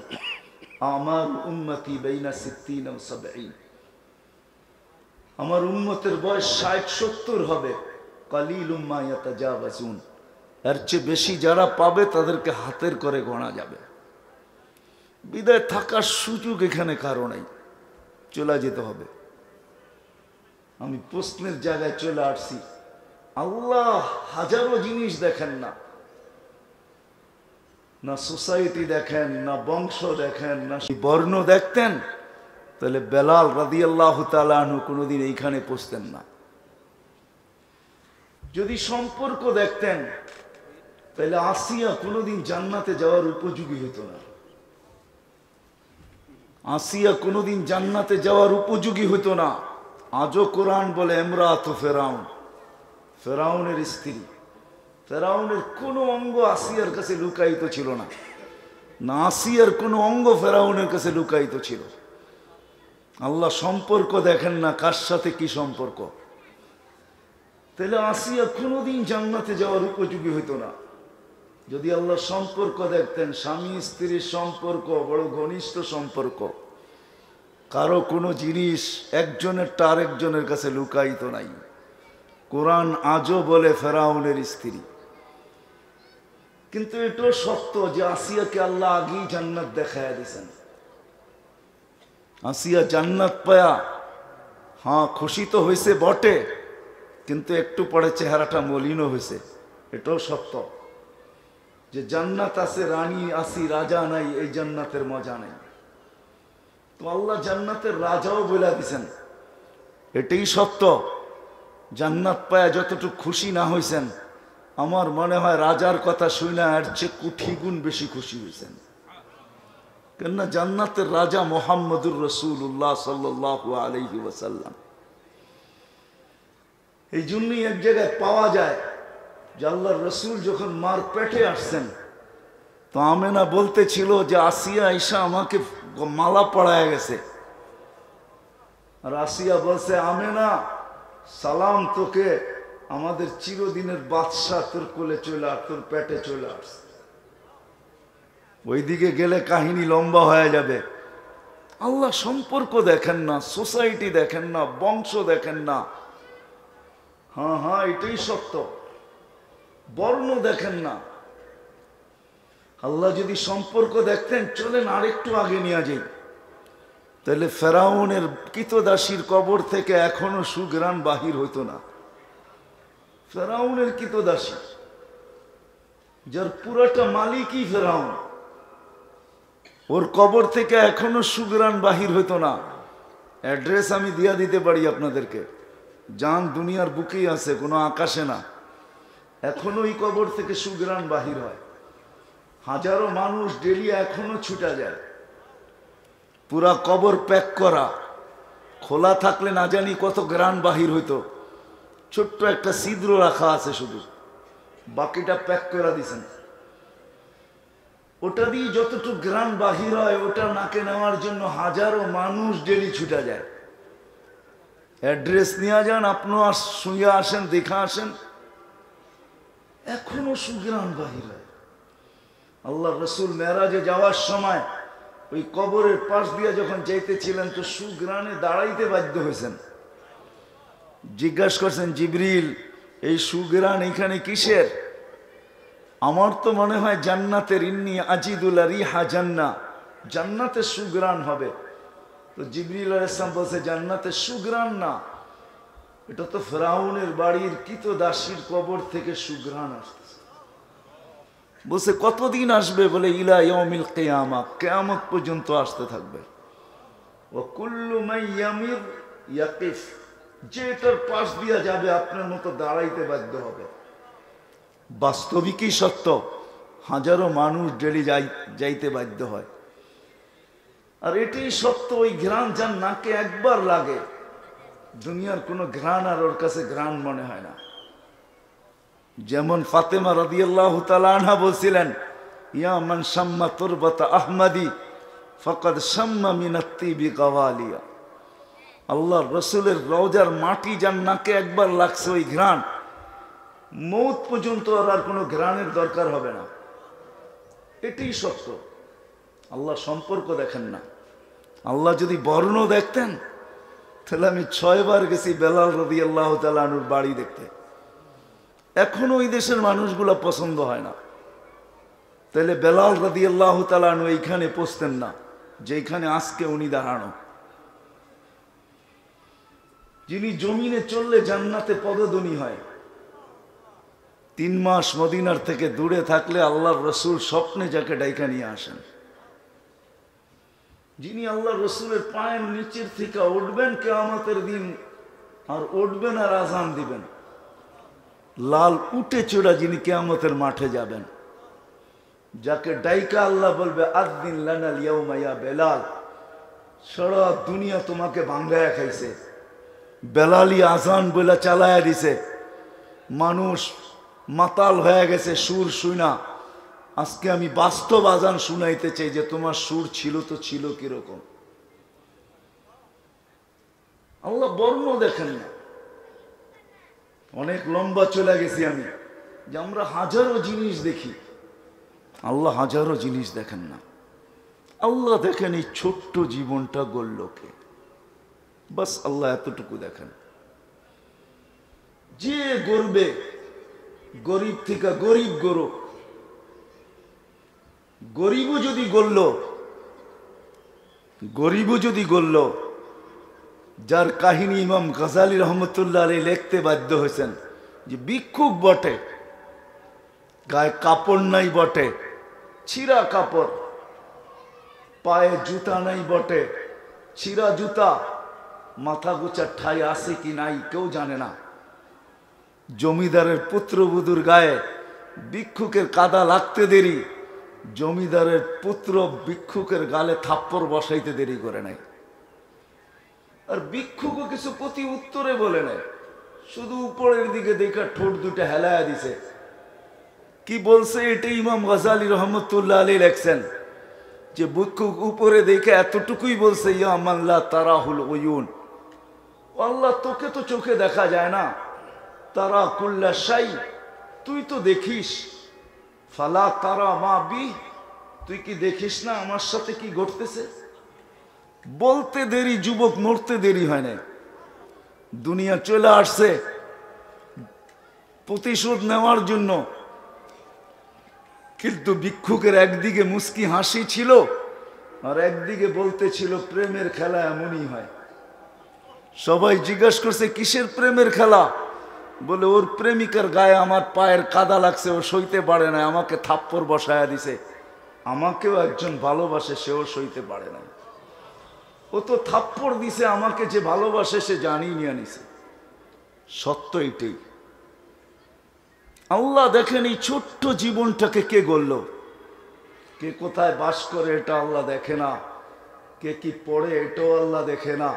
Speaker 1: আমার উম্মতি বাইনা 60 ও 70, আমার উম্মতের বয়স 60-70 হবে। কালিলুম মা ইয়াতাজাওয়াজুন, এর চেয়ে বেশি যারা পাবে তাদেরকে হাতের করে গোনা যাবে। বিদায় থাকার সুযোগ এখানে কারো নাই, চলে যেতে হবে। আমি প্রশ্নের জায়গায় চলে আসছি। আল্লাহ হাজারো জিনিস দেখেন না, না সোসাইটি দেখেন, না বংশ দেখেন, না বর্ণ দেখতেন, তাহলে বেলাল রাদিয়াল্লাহু তাআলা আনহু কোনোদিন এইখানে পৌঁছতেন না। যদি সম্পর্ক দেখতেন তাহলে আসিয়া কোনোদিন জান্নাতে যাওয়ার উপযোগী হতো না। আসিয়া কোনোদিন জান্নাতে যাওয়ার উপযোগী হতো না। আজও কোরআন বলে ইমরাত ফেরাউন, ফেরাউনের স্ত্রী। ফেরাউনের কোনো অঙ্গ আসিয়ার কাছে লুকায়িত ছিল না, না আসিয়ার কোনো অঙ্গ ফেরাউনের কাছে লুকায়িত ছিল। আল্লাহ সম্পর্ক দেখেন না, কার সাথে কি সম্পর্ক। তাহলে আসিয়া কোনোদিন জান্নাতে যাওয়ার উপযোগী হইতো না। যদি আল্লাহ সম্পর্ক দেখতেন, স্বামী স্ত্রীর সম্পর্ক বড় ঘনিষ্ঠ সম্পর্ক, কারো কোনো জিনিস একজনেরটা আরেকজনের কাছে লুকায়িত নাই। কোরআন আজও বলে ফেরাউনের স্ত্রী। কিন্তু এটাও সত্য যে আসিয়াকে আল্লাহ আগেই জান্নাত দেখায় দিয়েছেন। আসিয়া জান্নাত পায়া হ্যাঁ খুশি তো হয়েছে বটে, কিন্তু একটু পরে চেহারাটা মলিনও হয়েছে। এটাও সত্য যে জান্নাত আছে, রানী আসি, রাজা নাই, এই জান্নাতের মজা নাই। তো আল্লাহ জান্নাতের রাজাও বলে দিছেন। এটাই সত্য, জান্নাত পায়া যতটুকু খুশি না হয়েছেন, আমার মনে হয় রাজার কথা শুনে এর চেয়ে কোটি গুণ বেশি খুশি হয়েছেন। কেননা জান্নাতের রাজা মুহাম্মদুর রাসূলুল্লাহ সাল্লাল্লাহু আলাইহি ওয়াসাল্লাম। এই জন্যই এক জায়গায় পাওয়া যায় যে আল্লাহর রসুল যখন মার পেটে আসছেন, তো আমেনা বলতেছিল যে আসিয়া ঈশা আমাকে মালা পড়ায় গেছে। আর আসিয়া বলছে, আমেনা সালাম তোকে, আমাদের চিরদিনের বাদশাহ তোর কোলে চলে আর তোর পেটে চলে আসছে। ওইদিকে গেলে কাহিনী লম্বা হয়ে যাবে। আল্লাহ সম্পর্ক দেখেন না, সোসাইটি দেখেন না, বংশ দেখেন না। হ্যাঁ হ্যাঁ এটাই সত্য, বর্ণ দেখেন না। আল্লাহ যদি সম্পর্ক দেখতেন, চলেন আরেকটু আগে নিয়ে যাই, তাহলে ফেরাউনের কৃতদাসীর কবর থেকে এখনো সুঘ্রাণ বাহির হইতো না। ফেরাউনের কৃতদাসী, যার পুরাটা মালিকই ফেরাউন, ওর কবর থেকে এখনো সুঘ্রাণ বাহির হইতো না। অ্যাড্রেস আমি দিয়া দিতে পারি আপনাদেরকে, জান দুনিয়ার বুকেই আছে, কোনো আকাশে না। এখনো এই কবর থেকে সুঘ্রাণ বাহির হয়। হাজারো মানুষ ডেলি এখনো ছুটা যায়। পুরা কবর প্যাক করা, খোলা থাকলে না জানি কত ঘ্রাণ বাহির হইতো। ছোট্ট একটা ছিদ্র রাখা আছে শুধু, বাকিটা প্যাক করে দিছেন। ওটা দিয়ে যতটুকু ঘ্রাণ বাহির হয়, ওটা নাকে নেওয়ার জন্য হাজারো মানুষ ডেলি ছুটা যায়। অ্যাড্রেস নিয়ে যান, আপনিও শুয়ে আসেন, দেখা আসেন, এখনো সুঘ্রাণ বাহির হয়। আল্লাহ রসুল মেরাজে যাওয়ার সময় ওই কবরের পাশ দিয়ে যখন যাইতেছিলেন, তো সুঘ্রাণে দাঁড়াইতে বাধ্য হয়েছেন। জিজ্ঞাসা করছেন, জিবরিল এই সুঘ্রাণ এখানে কিসের? আমার তো মনে হয় জান্নাতের, ইন্নি আজিদুল রিহা জান্নাহ, জান্নাতের সুঘ্রাণ হবে। তো জিবরিল আলাইহিস সালাম বলছে, জান্নাতের সুঘ্রাণ না, এটা তো ফেরাউনের বাড়ির কৃতদাসীর কবর থেকে সুঘ্রাণ আসতেছে। বলছে কতদিন আসবে? বলে ইলা ইয়াউমিল কিয়ামা, কিয়ামত পর্যন্ত আসতে থাকবে। ওয়া কুল্লু মান ইয়ামির ইয়াকিফ, যে তার পাশ দিয়া যাবে আপনার মতো দাঁড়াইতে বাধ্য হবে। বাস্তবিকই সত্য, হাজারো মানুষ ডেলি যাইতে বাধ্য হয়। আর এটাই সত্য, ওই ঘ্রাণ যার নাকে একবার লাগে, দুনিয়ার কোনো ঘ্রাণ আর ওর কাছে ঘ্রাণ মনে হয় না। যেমন ফাতেমা রাদিয়াল্লাহু তাআলা আনহা বলছিলেন, ইয়া মান শাম্মা তুরবাতা আহমাদি ফাকাদ শাম্মা মিনাত তিবি গাওয়ালিয়া। আল্লাহর রসুলের রওজার মাটি যার নাকে একবার লাগছে, ওই ঘ্রাণ মৌত পর্যন্ত আর কোনো ঘ্রাণের দরকার হবে না। এটাই সত্য। আল্লাহ সম্পর্ক দেখেন না। আল্লাহ যদি বর্ণ দেখতেন, তাহলে আমি 6 বার গেছি বেলাল রাদিয়াল্লাহু তাআলা আনহুর বাড়ি দেখতে। এখনো ওই দেশের মানুষগুলো পছন্দ হয় না। তাহলে বেলাল রাদিয়াল্লাহু তাআলা আনহু এইখানে পৌঁছতেন না যেখানে আজকে উনি দাঁড়ানো। যিনি জমিনে চললে জান্নাতে পদধ্বনি হয়। 3 মাস মদিনার থেকে দূরে থাকলে আল্লাহর রসুল স্বপ্নে যাকে ডাইকা নিয়ে আসেন। যিনি আল্লাহ রসুলের পায়ের নিচের থেকে উঠবেন কিয়ামতের দিন, আর উঠবেন আর আজান দিবেন, লাল উটে চড়া যিনি কিয়ামতের মাঠে যাবেন, যাকে ডাইকা আল্লাহ বলবে আযদিন লানাল ইয়াউমা ইয়া বেলাল, সারা দুনিয়া তোমাকে ভাঙ্গায়া খাইছে, বেলালি আজান বলে চালায়া দিছে, মানুষ মাতাল হয়ে গেছে সুর শুনা। আজকে আমি বাস্তব আজান শুনাইতে চাই যে তোমার সুর ছিল তো ছিল কিরকম। আল্লাহ বর্ণ দেখেন না। অনেক লম্বা চলে গেছি আমি, যে আমরা হাজারো জিনিস দেখি, আল্লাহ হাজারো জিনিস দেখেন না। আল্লাহ দেখেন এই ছোট্ট জীবনটা গড়লকে, বাস আল্লাহ এতটুকু দেখেন। যে গড়বে, গরিব থেকে গরিব গড়ো, গরিবও যদি গড়ল, যার কাহিনী ইমাম গাজালি রহমতুল্লাহ আলাইহি লিখতে বাধ্য হয়েছেন, যে ভিক্ষুক বটে, গায়ে কাপড় নাই বটে, ছিঁড়া কাপড়, পায়ে জুতা নাই বটে, ছিঁড়া জুতা, মাথা গোছার ঠাই আছে কি নাই কেউ জানে না। জমিদারের পুত্রবধূর গায়ে ভিক্ষুকের কাদা লাগতে দেরি, জমিদারের পুত্র ভিক্ষুকের গালে থাপ্পড় বসাইতে দেরি করে নাই। আর ভিক্ষুকও কিছু প্রতি উত্তরে বলে নাই, শুধু উপরের দিকে দেখা ঠোঁট দুটো হেলায়া দিছে। কি বলছে এটা ইমাম গাজালি রহমতুল্লাহ আলাইহি লেখছেন, যে ভিক্ষুক উপরে দেখে এতটুকুই বলছে, ইয়া মান লা তারাহুল উয়ুন, আল্লাহ তোকে তো চোখে দেখা যায় না, তারা কুল্লা শাই, তুই তো দেখিস, ফালা তারা মা বি, তুই কি দেখিস না আমার সাথে কি ঘটতেছে। বলতে দেরি, যুবক মরতে দেরি হয় না। দুনিয়া চলে আসছে প্রতিশোধ নেওয়ার জন্য, কিন্তু ভিক্ষুকের একদিকে মুস্কি হাসি ছিল, আর একদিকে বলতেছিল প্রেমের খেলা এমনই হয়। সবাই জিজ্ঞাসা করছে কিসের প্রেমের খেলা, বলে ওর প্রেমিকার গায়ে আমার পায়ের কাদা লাগছে, ও সইতে পারে না, আমাকে থাপ্পড় বসায়া দিছে। আমাকেও একজন ভালোবাসে, সেও সইতে পারে না, ও তো থাপ্পড় দিছে, আমাকে যে ভালোবাসে সে জানিয়ে নিয়ে নিছে। সত্য এটাই। আল্লাহ দেখেন এই ছোট্ট জীবনটাকে কে গড়ল, কে কোথায় বাস করে এটা আল্লাহ দেখে না, কে কি পড়ে এটাও আল্লাহ দেখে না,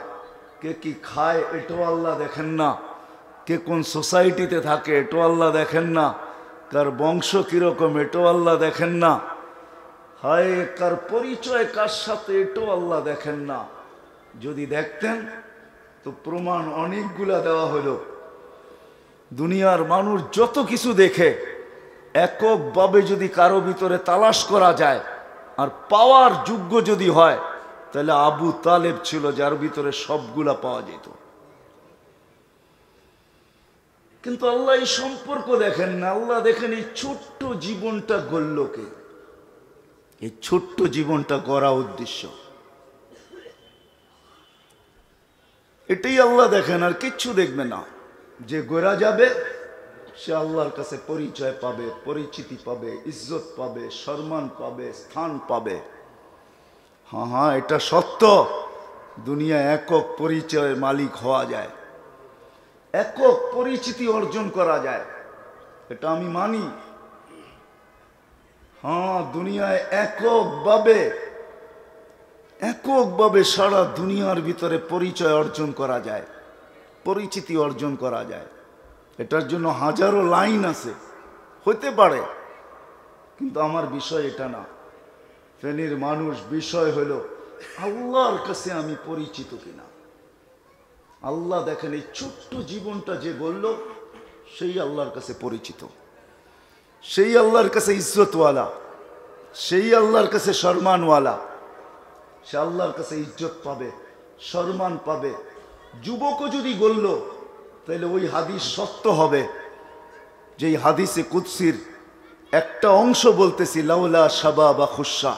Speaker 1: কে কি খায় এটাও আল্লাহ দেখেন না, কে কোন সোসাইটিতে থাকে এটাও আল্লাহ দেখেন না, কার বংশ কিরকম এটাও আল্লাহ দেখেন না, হায় কার পরিচয় কার সাথে এটাও আল্লাহ দেখেন না। যদি দেখতেন তো প্রমাণ অনেকগুলা দেওয়া হলো। দুনিয়ার মানুষ যত কিছু দেখে, এককভাবে যদি কারো ভিতরে তালাশ করা যায় আর পাওয়ার যোগ্য যদি হয়, তাহলে আবু তালেব ছিল যার ভিতরে সবগুলা পাওয়া যেত। কিন্তু আল্লাহ এই সম্পর্ক দেখেন না, আল্লাহ দেখেন এই ছোট্ট জীবনটা গড়লকে, এই ছোট্ট জীবনটা গড়া উদ্দেশ্য, এটাই আল্লাহ দেখেন, আর কিচ্ছু দেখবে না। যে গড়া যাবে সে আল্লাহর কাছে পরিচয় পাবে, পরিচিতি পাবে, ইজ্জত পাবে, সম্মান পাবে, স্থান পাবে। হ্যাঁ হ্যাঁ, এটা সত্য। দুনিয়া একক পরিচয়ের মালিক হওয়া যায়, একক পরিচিতি অর্জন করা যায়, এটা আমি মানি। হ্যাঁ, দুনিয়ায় এককভাবে সারা দুনিয়ার ভিতরে পরিচয় অর্জন করা যায়, পরিচিতি অর্জন করা যায়। এটার জন্য হাজারো লাইন আছে, হতে পারে, কিন্তু আমার বিষয় এটা না। ফেনীর মানুষ বিষয় হলো আল্লাহর কাছে আমি পরিচিত কিনা। আল্লাহ দেখেন এই ছোট্ট জীবনটা যে বলল, সেই আল্লাহর কাছে পরিচিত, সেই আল্লাহর কাছে ইজ্জতওয়ালা, সেই আল্লাহর কাছে সম্মানওয়ালা। সে আল্লাহর কাছে ইজ্জত পাবে, সম্মান পাবে। যুবকও যদি বলল, তাহলে ওই হাদিস সত্য হবে, যেই হাদিসে কুদসির একটা অংশ বলতেছি, লাউলা শাবাবা খুশা,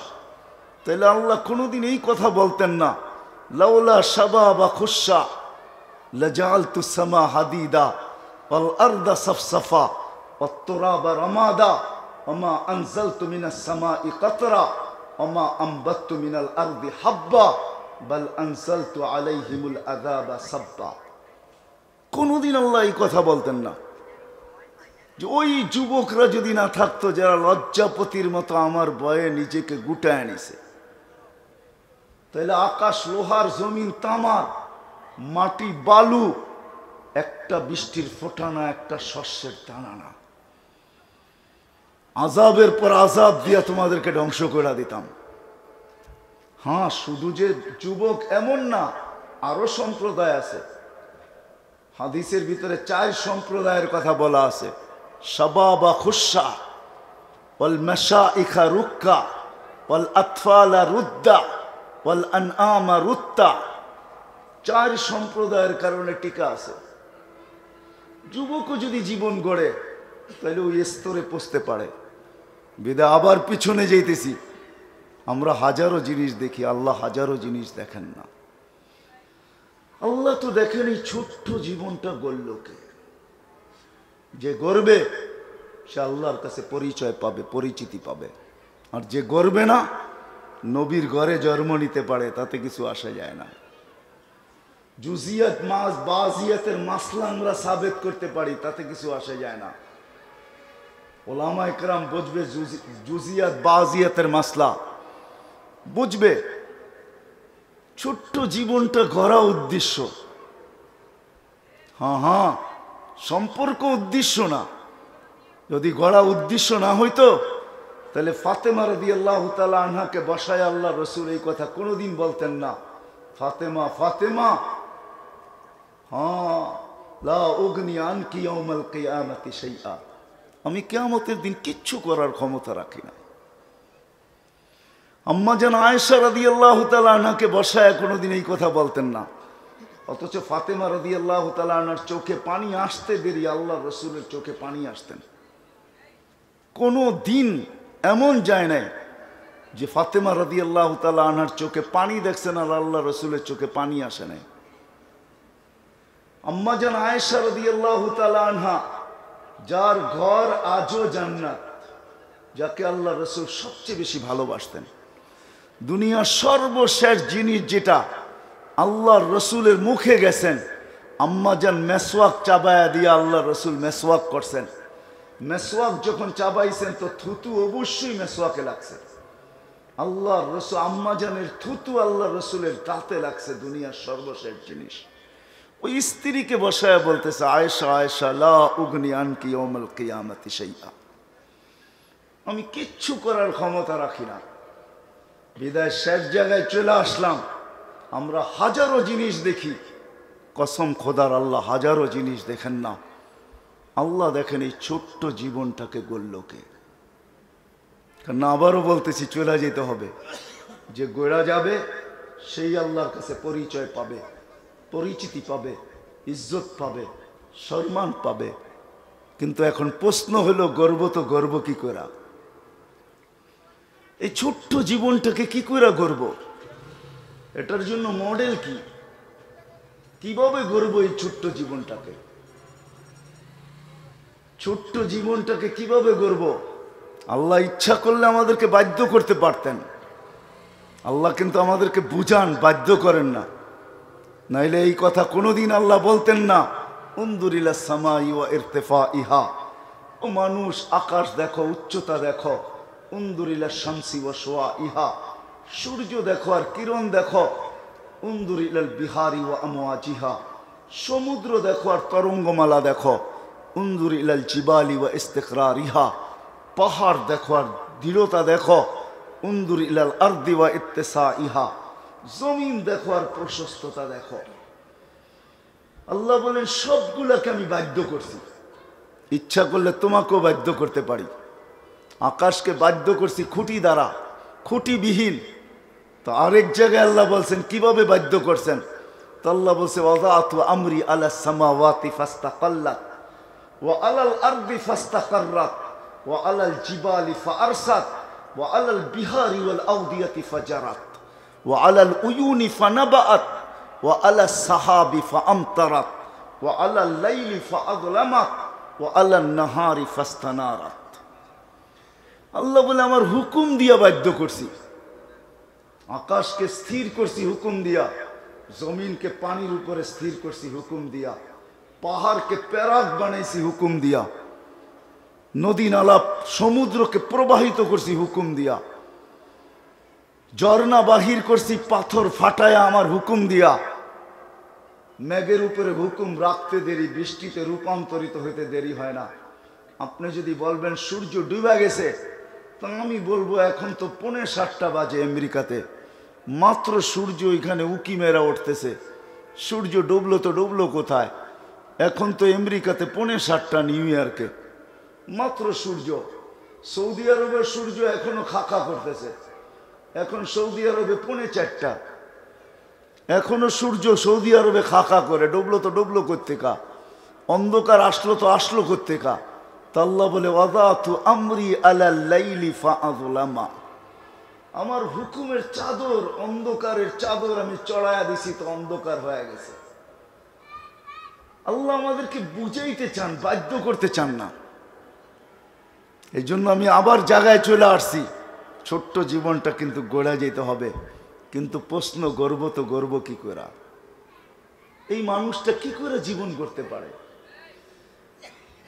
Speaker 1: তাহলে আল্লাহ কোনোদিন এই কথা বলতেন না, লাউলা শাবাবা খুশা লাজালতু সামা হাদিদা ওয়াল আরদা সাফসাফা ওয়াত তুরাবা রামাদা ওমা আনজালতু মিনাস সামাই কাতরা ওমা আমবাততু মিনাল আরদি হাব্বা বাল আনসালতু আলাইহিমুল আযাবা সাব্বা। কোনদিন আল্লাহ এই কথা বলতেন না যে ওই যুবকরা যদি না থাকতো যারা লজ্জাপতির মতো আমার ভয়ে নিজেকে গুটায় নিছে, তাহলে আকাশ লোহার, জমিন তামার, মাটি বালু, একটা বৃষ্টির ফোঁটা না, একটা শস্যের দানা না। আযাবের পর আযাব দিয়া তোমাদেরকে ধ্বংস করে দিতাম। হ্যাঁ, শুধু যে যুবক এমন না, আরো সম্প্রদায় আছে। হাদিসের ভিতরে 4 সম্প্রদায়ের কথা বলা আছে। শাবাবা খুশা ওয়াল মাশাইখা রুক্কা ওয়াল আতফালা রুদ্দা ওয়াল আনআমা রুত্তা। 4 সম্প্রদায়ের কারণে টিকা আছে। যুবকও যদি জীবন গড়ে তাহলে ওই স্তরে পৌঁছতে পারে। বিদা আবার পিছনে যাইতেছি। আমরা হাজারো জিনিস দেখি, আল্লাহ হাজারো জিনিস দেখেন না। আল্লাহ তো দেখেন এই ছোট্ট জীবনটা গড়ল কে। যে গড়বে সে আল্লাহর কাছে পরিচয় পাবে, পরিচিতি পাবে। আর যে গড়বে না, নবীর ঘরে জন্ম নিতে পারে, তাতে কিছু আসা যায় না। জুজিয়াত মাস বাজিয়াতের মাসলা আমরা সাবেত করতে পারি, তাতে কিছু আসা যায় না। ওলামা ইকরাম বুঝবে জুজিয়াত বাজিয়াতের মাসলা, বুঝবে। ছোট্ট জীবনটা গড়া উদ্দেশ্য। হ্যাঁ, সম্পর্ক উদ্দেশ্য না। যদি গড়া উদ্দেশ্য না হইতো তাহলে ফাতেমা রাদিয়াল্লাহু তাআলা আনহাকে বসায় আল্লাহ রসুল এই কথা কোনোদিন বলতেন না। ফাতেমা ফাতেমা, হ্যাঁ, লা উগনি আনকি ইয়াউমাল কিয়ামাতি শাইআ, আমি কিয়ামতের দিন কিচ্ছু করার ক্ষমতা রাখি না। আম্মা জান আয়েশা রাদিয়াল্লাহু তাআলা আনহাকে বসায় কোনোদিন এই কথা বলতেন না। অথচ ফাতেমা রাদিয়াল্লাহু তাআলা আনহার চোখে পানি আসতে দেরি আল্লাহ রসুলের চোখে পানি আসতেন। কোনো দিন এমন যায় নাই যে ফাতেমা রাদিয়াল্লাহু তাআলা আনহার চোখে পানি দেখছেন আর আল্লাহ রসুলের চোখে পানি আসে নাই। আম্মা জান আয়েশা রাদিয়াল্লাহু তাআলা আনহা, যার ঘর আজও জান্নাত, যাকে আল্লাহ রসুল সবচেয়ে বেশি ভালোবাসতেন। দুনিয়ার সর্বশেষ জিনিস যেটা আল্লাহর রসুলের মুখে গেছেন, আম্মা জান মেসওয়াক চাবায়া দিয়ে আল্লাহ রসুল মেসওয়াক করছেন। মেসওয়াক যখন চাবাইছেন তো থুতু অবশ্যই মেসওয়াকে লাগছে। আল্লাহ রসুল আম্মা জানের থুতু আল্লাহ রসুলের দাঁতে লাগছে। দুনিয়ার সর্বশেষ জিনিস। ওই স্ত্রীকে বসায় বলতেছে, আয়েশা আয়েশা লা উগনি আনকি ইয়াউমাল কিয়ামাতি শাইআ, আমি কিচ্ছু করার ক্ষমতা রাখি না। বিদায় শেষ জায়গায় চলে আসলাম। আমরা হাজারো জিনিস দেখি, কসম খোদার আল্লাহ হাজারো জিনিস দেখেন না। আল্লাহ দেখেন এই ছোট্ট জীবনটাকে গড়ল কে। কারণ আবারও বলতেছি, চলে যেতে হবে। যে গড়া যাবে সেই আল্লাহর কাছে পরিচয় পাবে, পরিচিতি পাবে, ইজ্জত পাবে, সম্মান পাবে। কিন্তু এখন প্রশ্ন হলো, গর্ব তো গর্ব কি করা? এই ছোট্ট জীবনটাকে কি করে গর্ব? এটার জন্য মডেল কি? কিভাবে গর্ব এই ছোট্ট জীবনটাকে? ছোট্ট জীবনটাকে কিভাবে গর্ব? আল্লাহ ইচ্ছা করলে আমাদেরকে বাধ্য করতে পারতেন। আল্লাহ কিন্তু আমাদেরকে বুঝান, বাধ্য করেন না। নাইলে এই কথা কোনোদিন আল্লাহ বলতেন না, উনদুর ইলাস সামাই ওয়া ইরতিফাইহা, ও মানুষ আকাশ দেখো, উচ্চতা দেখো। উনদুর ইলাস শামসি ওয়া শুআইহা, সূর্য দেখো আর কিরণ দেখো। উনদুর ইলাল বিহারি ওয়া আমওয়াজিহা, সমুদ্র দেখো আর তরঙ্গমালা দেখো। উনদুর ইলাল জিবালি ওয়া ইস্তিকরারিহা, পাহাড় দেখো আর দৃঢ়তা দেখো। উনদুর ইলাল আরদি ওয়া ইত্তিসাইহা, জমিন দেখো আর প্রশস্ততা দেখো। আল্লাহ বলেন সবগুলাকে আমি বাধ্য করছি। ইচ্ছা করলে তোমাকেও বাধ্য করতে পারি। আকাশকে বাধ্য করছি খুঁটি দ্বারা, খুঁটিবিহীন। তো আরেক জায়গায় আল্লাহ বলছেন কিভাবে বাধ্য করছেন। তো আল্লাহ বলছে, ওয়াদাতু আমরি আলাস সামাওয়াতি ফাস্তাকাল্লাত ওয়া আলাল আরদি ফাস্তাকাররাত ওয়া আলাল জিবালি ফাআরসাত ওয়া আলাল বিহারি ওয়াল আওদিয়াতি ফাজারাত ওয়া আলাল উয়ুনি ফানাবাআত ওয়া আলাস সাহাবি ফাআমতারাত ওয়া আলাল লাইলি ফাআযলামাত ওয়া আলান নাহারি ফাস্তানারাত। আল্লাহ বলে আমার হুকুম দিয়া বাধ্য করছি। আকাশকে স্থির করছি হুকুম দিয়া, জমিনকে পানির উপরে স্থির করছি হুকুম দিয়া, পাহাড়কে প্যারাক বানাইছি হুকুম দিয়া, নদী নালা সমুদ্রকে প্রবাহিত করছি হুকুম দিয়া, ঝর্ণা বাহির করছি পাথর ফাটায়া আমার হুকুম দিয়া। মেঘের উপরে হুকুম রাখতে দেরি, বৃষ্টিতে রূপান্তরিত হইতে দেরি হয় না। আপনি যদি বলবেন সূর্য ডুবে গেছে, তা আমি বলবো এখন তো 7:45 বাজে আমেরিকাতে, মাত্র সূর্য এখানে উকি মেরা উঠতেছে। সূর্য ডুবলো তো ডুবলো কোথায়? এখন তো আমেরিকাতে 7:45 নিউ ইয়র্কে, মাত্র সূর্য। সৌদি আরবের সূর্য এখনো খাকা করতেছে, এখন সৌদি আরবে 3:45, এখনো সূর্য সৌদি আরবে খাকা করে। ডুবলো তো ডুবলো কোত্থেকা? অন্ধকার আসলো তো আসলো কোত্থেকা? তা আল্লাহ বলে ওয়াদাতু আমরি আলাল লাইলি ফাআযলামা, আমার হুকুমের চাদর, অন্ধকারের চাদর আমি চড়ায়া দিছি, তো অন্ধকার হয়ে গেছে। আল্লাহ আমাদেরকে বুঝাইতে চান, বাধ্য করতে চান না। এই জন্য আমি আবার জায়গায় চলে আসছি। ছোট্ট জীবনটা কিন্তু গড়া যেতে হবে, কিন্তু প্রশ্ন গর্ব তো গর্ব কি করে? এই মানুষটা কি করে জীবন করতে পারে?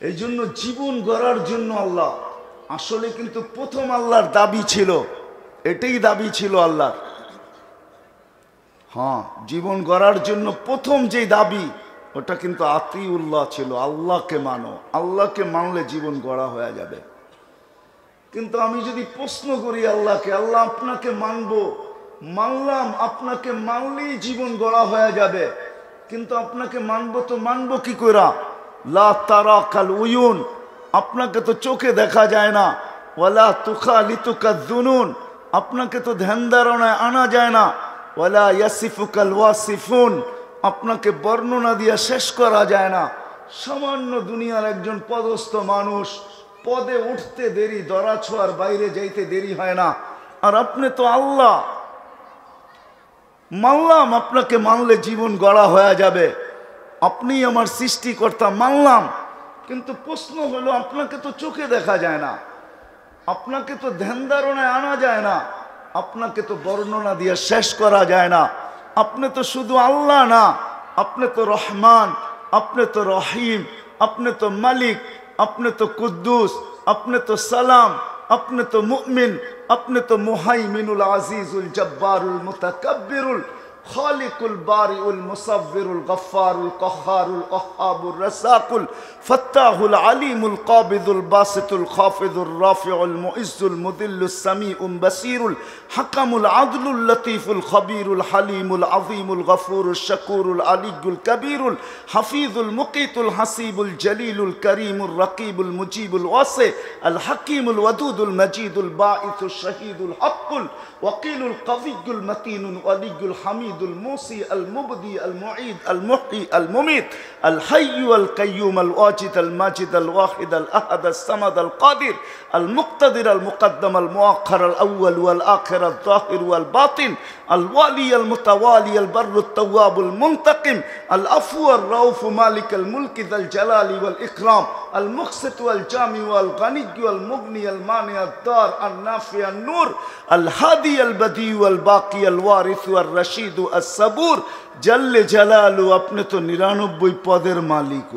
Speaker 1: এই জন্য জীবন গড়ার জন্য আল্লাহ আসলে কিন্তু প্রথম আল্লাহর দাবি ছিল, এটাই দাবি ছিল আল্লাহর। হ্যাঁ, জীবন গড়ার জন্য প্রথম যে দাবি ওটা কিন্তু আতিউল্লাহ ছিল, আল্লাহকে মানো। আল্লাহকে মানলে জীবন গড়া হয়ে যাবে। কিন্তু আমি যদি প্রশ্ন করি আল্লাহকে, আল্লাহ আপনাকে মানবো, মানলাম, আপনাকে মানলেই জীবন গড়া হয়ে যাবে, কিন্তু আপনাকে মানবো তো মানবো কি কইরা? লা তারা কাল উয়ুন, আপনাকে তো চোখে দেখা যায় না। ওয়ালা তুখালিতুকা যুনুন, আপনাকে তো ধ্যান ধারণায় আনা যায় না। ওয়ালা ইয়াসিফুকাল ওয়াসিফুন, আপনাকে বর্ণনা দিয়ে শেষ করা যায় না। সামান্য দুনিয়ার একজন পদস্থ মানুষ, পদে উঠতে দেরি, দরা ছোঁয়ার বাইরে যাইতে দেরি হয় না। আর আপনি তো আল্লাহ। মানলাম, আপনাকে মানলে জীবন গড়া হয়ে যাবে, আপনি আমার সৃষ্টিকর্তা, মানলাম। কিন্তু প্রশ্ন হলো, আপনাকে তো চোখে দেখা যায় না, আপনাকে তো ধ্যান ধারণায় আনা যায় না, আপনাকে তো বর্ণনা দিয়ে শেষ করা যায় না। আপনি তো শুধু আল্লাহ না, আপনি তো রহমান, আপনি তো রহিম, আপনি তো মালিক, আপনি তো কুদ্দুস, আপনি তো সালাম, আপনি তো মুমিন, আপনি তো মুহাইমিনুল আজিজুল জব্বারুল মুতাকাব্বিরুল খালিকুল বারিউল মুসাব্বিরুল গফফারুল কহ্হারুল ওয়াহ্হাবুর রাসাকুল ফাত্তাহুল আলিমুল কাবিদুল বাসিতুল খাফিদুর রাফিউল মুইজ্জুল মুদিল্লুস সামিউম বাসিরুল হাকামুল আদলুল লতীফুল খবীরুল হালিমুল আযীমুল গফুরুশ শাকুরুল আলিয়্যুল কবীরুল হাফিজুল মুকিতুল হাসিবুল জলিলুল করিমুর রকিবুল মুজিবুল ওয়াসি আল হাকিমুল ওয়াদুদুল মজিদুল বাঈসুশ শাহীদুল হক্কুল ওয়াকিলুল কবিয়্যুল মতিনুল ওয়ালিয়্যুল হামিদ الموصي المبدي المعيد المحيي المميت الحي القيوم الواجد الماجد الواحد الأحد الصمد القادر المقتدر المقدم المؤخر الأول والآخر الظاهر والباطن الوالي المتوالي البر التواب المنتقم العفو الرؤوف مالك الملك ذا الجلال والإكرام المقسط والجامع والغني والمغني المانع الدار النافع النور الهادي البديع والباقي الوارث والرشيد الصبور جل جلاله। আপনি তো 99 পদের মালিক,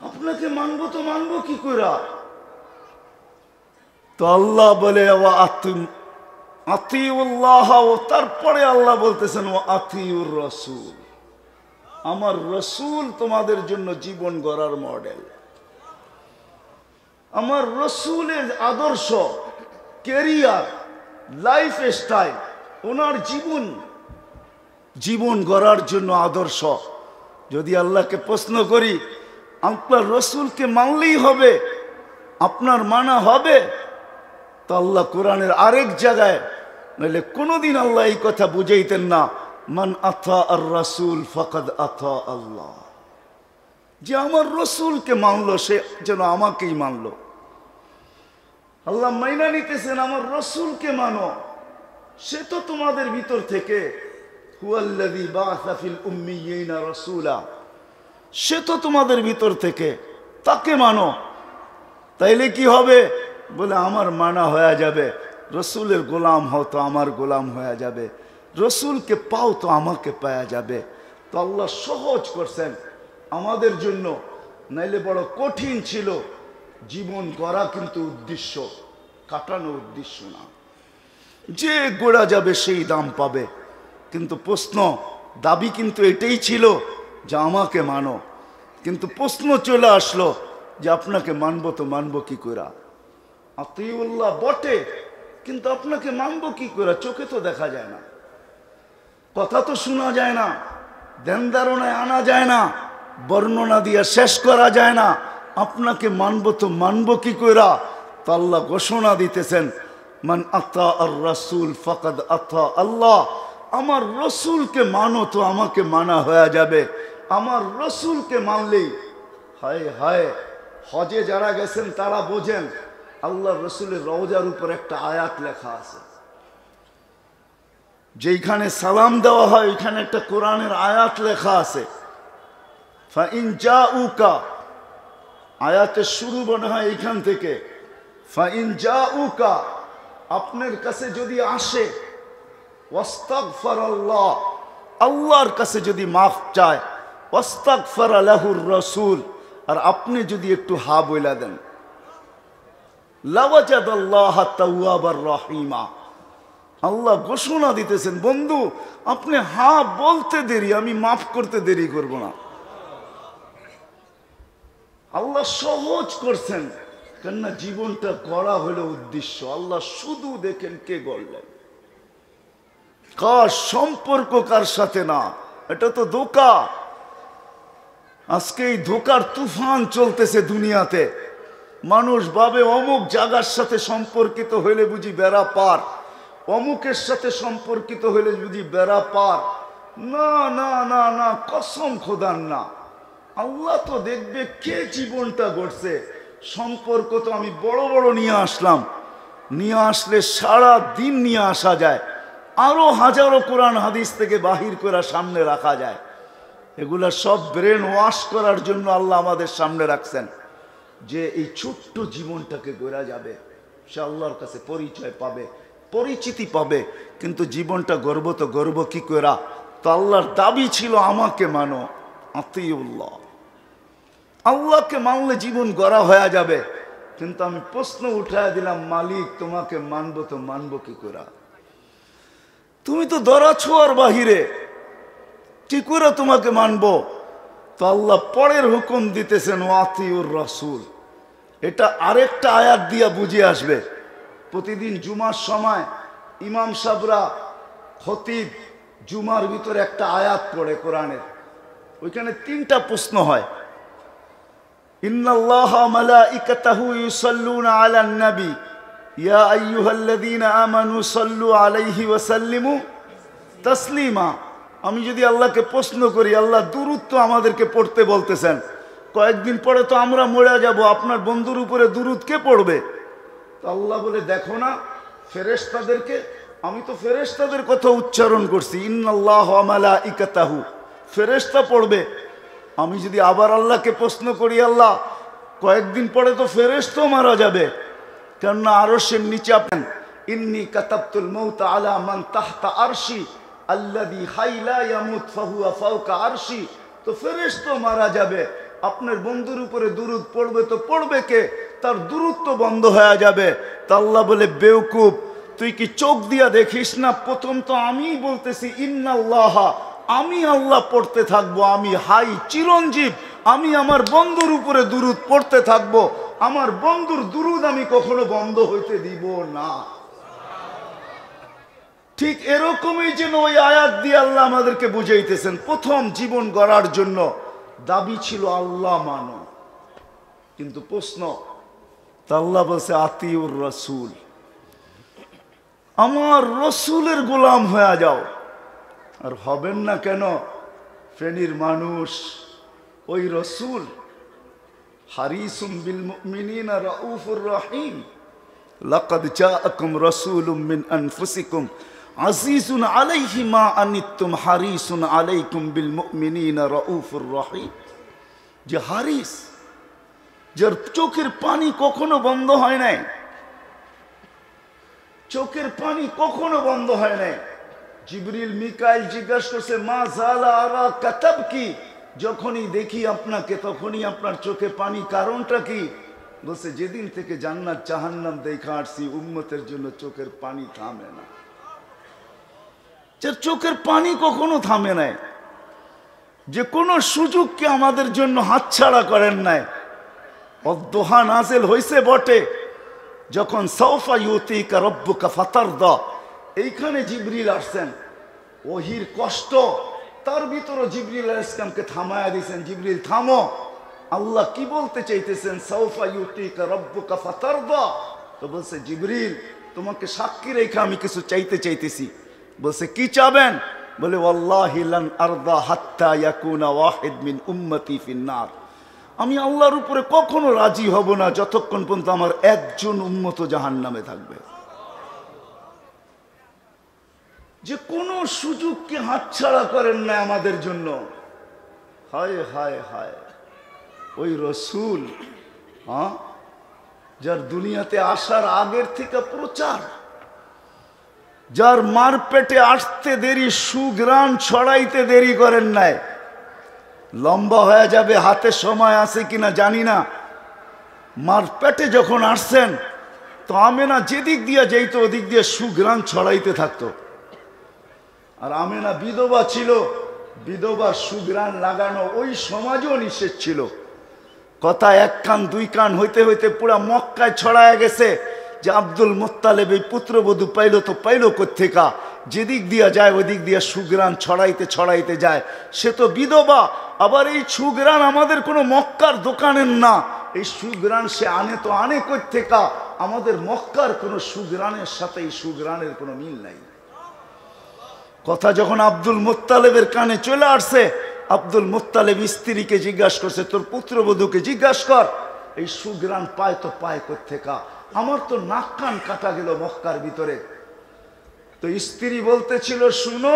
Speaker 1: আপনাকে মানবো তো মানবো কি কইরা? তো আল্লাহ বলে ওয়া আতিউল্লাহ, ও তারপরে আল্লাহ বলতেছেন ওয়া আতিউর রাসূল, আমার রসুল তোমাদের জন্য জীবন গড়ার মডেল। আমার রসুলের আদর্শ, ক্যারিয়ার, লাইফ স্টাইল, ওনার জীবন গড়ার জন্য আদর্শ। যদি আল্লাহকে প্রশ্ন করি, আপনার রসুলকে মানলেই হবে, আপনার মানা হবে, তো আল্লাহ কোরআনের আরেক জায়গায়, নাহলে কোনোদিন আল্লাহ এই কথা বুঝাইতেন না, মান আতা আর রাসূল ফাকাদ আতা আল্লাহ, যে আমার রসুলকে মানলো সে যেন আমাকেই মানলো। আল্লাহ মাইনা নিতেছেন, আমার রসুলকে মানো, সে তো তোমাদের ভিতর থেকে, হুয়াল্লাযী বাআসা ফিল উম্মিয়িনা রাসূলা, সে তো তোমাদের ভিতর থেকে, তাকে মানো। তাইলে কি হবে? বলে আমার মানা হয়ে যাবে। রসুলের গোলাম হও তো আমার গোলাম হয়ে যাবে, রসুলকে পাও তো আমাকে পাওয়া যাবে। তো আল্লাহ সহজ করছেন আমাদের জন্য, নাইলে বড় কঠিন ছিল। জীবন গড়া কিন্তু উদ্দেশ্য, কাটানো উদ্দেশ্য না। যে গোড়া যাবে সেই দাম পাবে। কিন্তু প্রশ্ন, দাবি কিন্তু এটাই ছিল যে আমাকে মানো। কিন্তু প্রশ্ন চলে আসলো যে আপনাকে মানবো তো মানবো কি করে? আতিউল্লাহ বটে, কিন্তু আপনাকে মানবো কি করে? চোখে তো দেখা যায় না, কথা তো শোনা যায় না, ধ্যান ধারণায় আনা যায় না, বর্ণনা দিয়ে শেষ করা যায় না। আপনাকে মানবো তো মানবো কি কইরা? তো আল্লাহ ঘোষণা দিতেছেন, মান আতা আর রাসূল ফাকাদ আতা আল্লাহ। আমার রসুলকে মানো তো আমাকে মানা হয়ে যাবে। আমার রসুলকে মানলেই, হায় হায়, হজে যারা গেছেন তারা বোঝেন, আল্লাহ রসুলের রওজার উপর একটা আয়াত লেখা আছে, যেখানে সালাম দেওয়া হয় ওইখানে একটা কোরআনের আয়াত লেখা আছে, ফাইন জাউকা। আয়াতের শুরু মনে হয় এইখান থেকে, ফাইন জাউকা, আপনার কাছে যদি আসে, ওয়াস্তাগফিরুল্লাহ, আল্লাহর কাছে যদি মাফ চায়, ওয়াস্তাগফার লাহুর রাসূল, আর আপনি যদি একটু হা বইলা দেন, লাওয়াজাদাল্লাহ তাওয়াবার রহিমা। আল্লাহ ঘোষণা দিতেছেন, বন্ধু আপনি হা বলতে দেরি, আমি মাফ করতে দেরি করব না। আল্লাহ সহজ করছেন, কেননা জীবনটা গড়া হলো উদ্দেশ্য। আল্লাহ শুধু দেখেন কে গড়লেন, কার সম্পর্ক কার সাথে না। এটা তো ধোঁকা। আজকে এই ধোঁকার তুফান চলতেছে দুনিয়াতে। মানুষ ভাবে অমুক জায়গার সাথে সম্পর্কিত হইলে বুঝি বেড়া পার, অমুকের সাথে সম্পর্কিত হইলে বুঝি বেড়া পার। না না না না, কসম খোদার না। আল্লাহ তো দেখবে কে জীবনটা গড়ছে। সম্পর্ক তো আমি বড় বড় নিয়ে আসলাম, নিয়ে আসলে সারা দিন নিয়ে আসা যায়, আরো হাজারো কোরআন হাদিস থেকে বাহির করে সামনে রাখা যায়। এগুলা সব ব্রেন ওয়াশ করার জন্য আল্লাহ আমাদের সামনে রাখছেন, যে এই ছোট্ট জীবনটাকে গড়া যাবে, সে আল্লাহর কাছে পরিচয় পাবে, পরিচিতি পাবে। কিন্তু জীবনটা গর্ব তো গর্ব কি করা? তো আল্লাহর দাবি ছিল আমাকে মানো, আতিউল্লাহ। আল্লাহকে মানলে জীবন গড়া হয়ে যাবে। কিন্তু আমি প্রশ্ন উঠায় দিলাম, মালিক তোমাকে মানবো তো মানবো কি করা? তুমি তো ধরা ছোঁয়ার বাহিরে, কি করে তোমাকে মানবো? তো আল্লাহ পরের হুকুম দিতেছেন, ওয়াতিউর রাসূল। এটা আরেকটা আয়াত দিয়া বুঝে আসবে। প্রতিদিন জুমার সময় ইমাম সাহেবরা, খতিব জুমার ভিতরে একটা আয়াত পড়ে কোরআনের, ওইখানে তিনটা প্রশ্ন হয়। ইন্নাল্লাহা মালাইকাতাহু ইউসাল্লুনা আলান নবী ইয়া আইয়ুহাল্লাযীনা আমানু সাল্লু আলাইহি ওয়া সাল্লিমু তাসলিমা। আমি যদি আল্লাহকে প্রশ্ন করি, আল্লাহ দুরূদ তো আমাদেরকে পড়তে বলতেছেন, কয়েকদিন পরে তো আমরা মরে যাব, আপনার বন্ধুর উপরে দুরূদ কে পড়বে? তো আল্লাহ বলে, দেখো না ফেরেশতাদেরকে, আমি তো ফেরেশতাদের কথা উচ্চারণ করছি, ইন্নাল্লাহা ওয়া মালাইকাতাহু, ফেরেশতা পড়বে। আমি যদি আবার আল্লাহকে প্রশ্ন করি, আল্লাহ কয়েকদিন পরে তো ফেরেশতাও মারা যাবে, কেননা আরশের নিচে আপনি, ইন্নী কাতাবতুল মাউতা আলা মান তাহতা আরশি আল্লাযী হাইলা ইয়ামুত ফাহুয়া ফাওকা আরশি। তো ফেরেশতা মারা যাবে, আপনার বন্ধুর উপরে দুরূদ পড়বে তো পড়বে কে? তার দুরূদ তো বন্ধ হয়ে যাবে। তা আল্লাহ বলে, বেওকুফ, তুই কি চোখ দিয়া দেখিস না? প্রথম তো আমিই বলতেছি ইন্নাল্লাহা, আমি আল্লাহ পড়তে থাকবো, আমি হাই চিরঞ্জীব, আমি আমার বন্ধুর উপরে দুরূদ পড়তে থাকবো, আমার বন্ধুর দুরূদ আমি কখনো বন্ধ হইতে দিব না। ঠিক এরকমই যেন ওই আয়াত দিয়ে আল্লাহ আমাদেরকে বুঝাইতেছেন, প্রথম জীবন গড়ার জন্য দাবি ছিল আল্লাহ মানো। কিন্তু প্রশ্ন, তা আল্লাহ বলছে আতিউর রাসূল, আমার রসুলের গোলাম হয়ে যাও। আর হবেন না কেন? ফেনীর মানুষ, ওই রসুল হারিসুম বিল মুমিনিনা রাউফুর রহিম, লাকাদ জাআকুম রাসূলুম মিন আনফুসিকুম আজিজুন আলাইহি মা আনিতুম হারিসুন আলাইকুম বিল মুমিনিনা রাউফুর রহিম। যে হারিস, যার চোখের পানি কখনো বন্ধ হয় নাই, চোখের পানি কখনো বন্ধ হয় নাই। জিবরিল মিকাইল জিজ্ঞাসা করছে, মা জালা আরা কাতাব কি, যখনই দেখি আপনাকে তখনই আপনার চোখে পানি, কারণটা কি? বলছে, যেদিন থেকে জান্নাত জাহান্নাম দেখা আসছি উম্মতের জন্য চোখের পানি থামে না। চোখের পানি কখনো থামে নাই। যে কোনো সুযোগকে আমাদের জন্য হাতছাড়া করেন নাই। অদ্দোহা নাজিল হইছে বটে, যখন সাউফা ইউতিকা রব্বুকা ফাতারদা, এইখানে জিবরিল আসছেন, ওহির কষ্ট, তার ভিতরে জিবরিল আলাইহিস সালামকে থামায়া দিয়েছেন, জিবরিল থামো, আল্লাহ কি বলতে চাইতেছেন, সাউফা ইউতিকা রব্বুকা ফাতারদা। তো বলছে, জিবরিল তোমাকে সাক্ষী রেখে আমি কিছু চাইতেছি। বলছে, কি চাবেন? বলে, ওয়াল্লাহি লান আরদা হাত্তা ইয়াকুনা ওয়াহিদ মিন উম্মতি ফিন্নার, আমি আল্লাহর উপরে কখনো রাজি হব না যতক্ষণ পর্যন্ত আমার একজন উম্মত জাহান্নামে থাকবে। যে কোনো সুযোগকে হাতছাড়া করেন না আমাদের জন্য। হায় হায় হায়, ওই রসুল, যার দুনিয়াতে আসার আগের থেকে প্রচার, যার মার পেটে আসতে দেরি, সুঘ্রাণ ছড়াইতে দেরি করেন নাই। লম্বা হয়ে যাবে, হাতে সময় আছে কিনা জানি না। মার পেটে যখন আসছেন তো আমেনা যেদিক দিয়ে যাইতো ওদিক দিয়ে সুঘ্রাণ ছড়াইতে থাকতো। আর আমেনা বিধবা ছিল, বিধবার সুঘ্রাণ লাগানো ওই সমাজও নিষেধ ছিল। কথা এক কান দুই কান হইতে হইতে পুরা মক্কায় ছড়ায় গেছে যে আব্দুল মুত্তালিব এই পুত্রবধূ পাইলো তো পাইলো কোত্থেকা, যেদিক দিয়া যায় ওদিক দিয়া সুঘ্রাণ ছড়াইতে যায়। সে তো বিধবা, আবার এই সুঘ্রাণ আমাদের কোনো মক্কার দোকানের না, এই সুঘ্রাণ সে আনে কোত্থেকা? আমাদের মক্কার কোনো সুঘ্রাণের সাথে এই সুঘ্রাণের কোনো মিল নাই। কথা যখন আব্দুল মুত্তালিবের কানে চলে আসছে, আব্দুল মুত্তালিব স্ত্রীকে জিজ্ঞাসা করছে, তোর পুত্রবধূকে জিজ্ঞাসা কর এই সুঘ্রাণ পায় তো পায় কোত্থেকা, আমার তো নাক কান কাটা গেল মক্কার ভিতরে। তো স্ত্রী বলতেছিল, শুনো,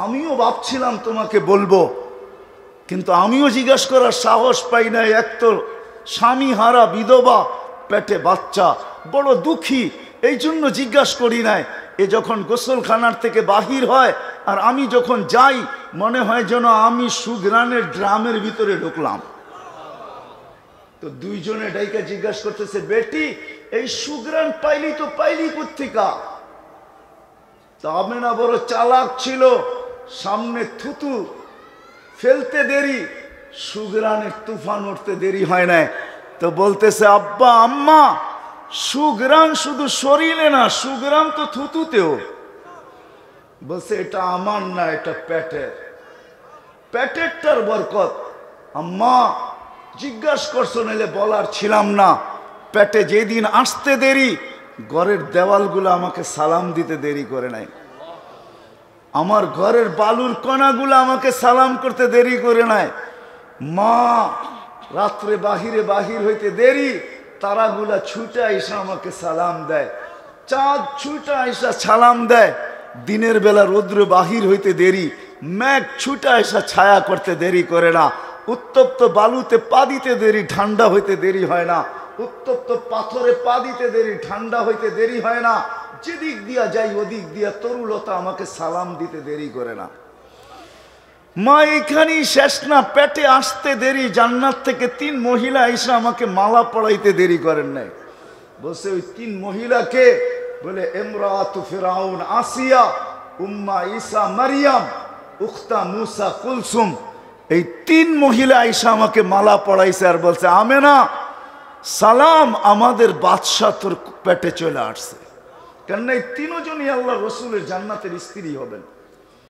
Speaker 1: আমিও ভাবছিলাম তোমাকে বলবো, কিন্তু আমিও জিজ্ঞাসা করার সাহস পাই নাই। এক তো স্বামী হারা বিধবা, পেটে বাচ্চা, বড় দুঃখী, এই জন্য জিজ্ঞাসা করি নাই। এ যখন গোসলখানার থেকে বাহির হয় আর আমি যখন যাই, মনে হয় যেন আমি সুঘ্রাণের ড্রামের ভিতরে ঢুকলাম। তো দুইজনে ডাইকা জিজ্ঞাসা করতেছে, বেটি এই সুঘ্রাণ পাইলি কোত্থেকা? তো আমেনা বড় চালাক ছিল, সামনে থুতু ফেলতে দেরি, সুঘ্রাণের তুফান উঠতে দেরি হয় নাই। তো বলতেছে, আব্বা আম্মা, সুঘ্রাণ শুধু শরীরে না, সুঘ্রাণ তো থুতুতেও। বলছে, এটা আমার না, এটা পেটেরটার বরকত। আম্মা জিজ্ঞাসা করছো, নাহলে বলার ছিলাম না। পেটে যেদিন আসতে দেরি, ঘরের দেওয়ালগুলো আমাকে সালাম দিতে দেরি করে নাই, আমার ঘরের বালুর কণাগুলো আমাকে সালাম করতে দেরি করে নাই। মা রাত্রে বাহির হইতে দেরি, তারাগুলা ছুটে আইসা আমাকে সালাম দেয়, চাঁদ ছুটে আইসা সালাম দেয়। দিনের বেলা রৌদ্র বাহির হইতে দেরি, মেঘ ছুটে আইসা ছায়া করতে দেরি করে না। উত্তপ্ত বালুতে পা দিতে দেরি, ঠান্ডা হইতে দেরি হয় না। উত্তপ্ত পাথরে পা দিতে দেরি, ঠান্ডা হইতে দেরি হয় না। যেদিক দিয়া যাই ওদিক দিয়া তরুলতা আমাকে সালাম দিতে দেরি করে না। মা এইখানেই শেষ না, পেটে আসতে দেরি, জান্নাত থেকে 3 মহিলা এসে আমাকে মালা পড়াইতে দেরি করেন নাই। বলছে, ওই 3 মহিলাকে? বলে, ইমরাতু ফিরাউন আসিয়া, উম্মা ঈসা মারিয়াম, উখতা মুসা কুলসুম। এই 3 মহিলা আইসা আমাকে মালা পড়াইছে আর বলছে, আমেনা সালাম, আমাদের বাদশাহ তোর পেটে চলে আসছে। কেননা এই 3 জনই আল্লাহ রসুলের জান্নাতের স্ত্রী হবেন।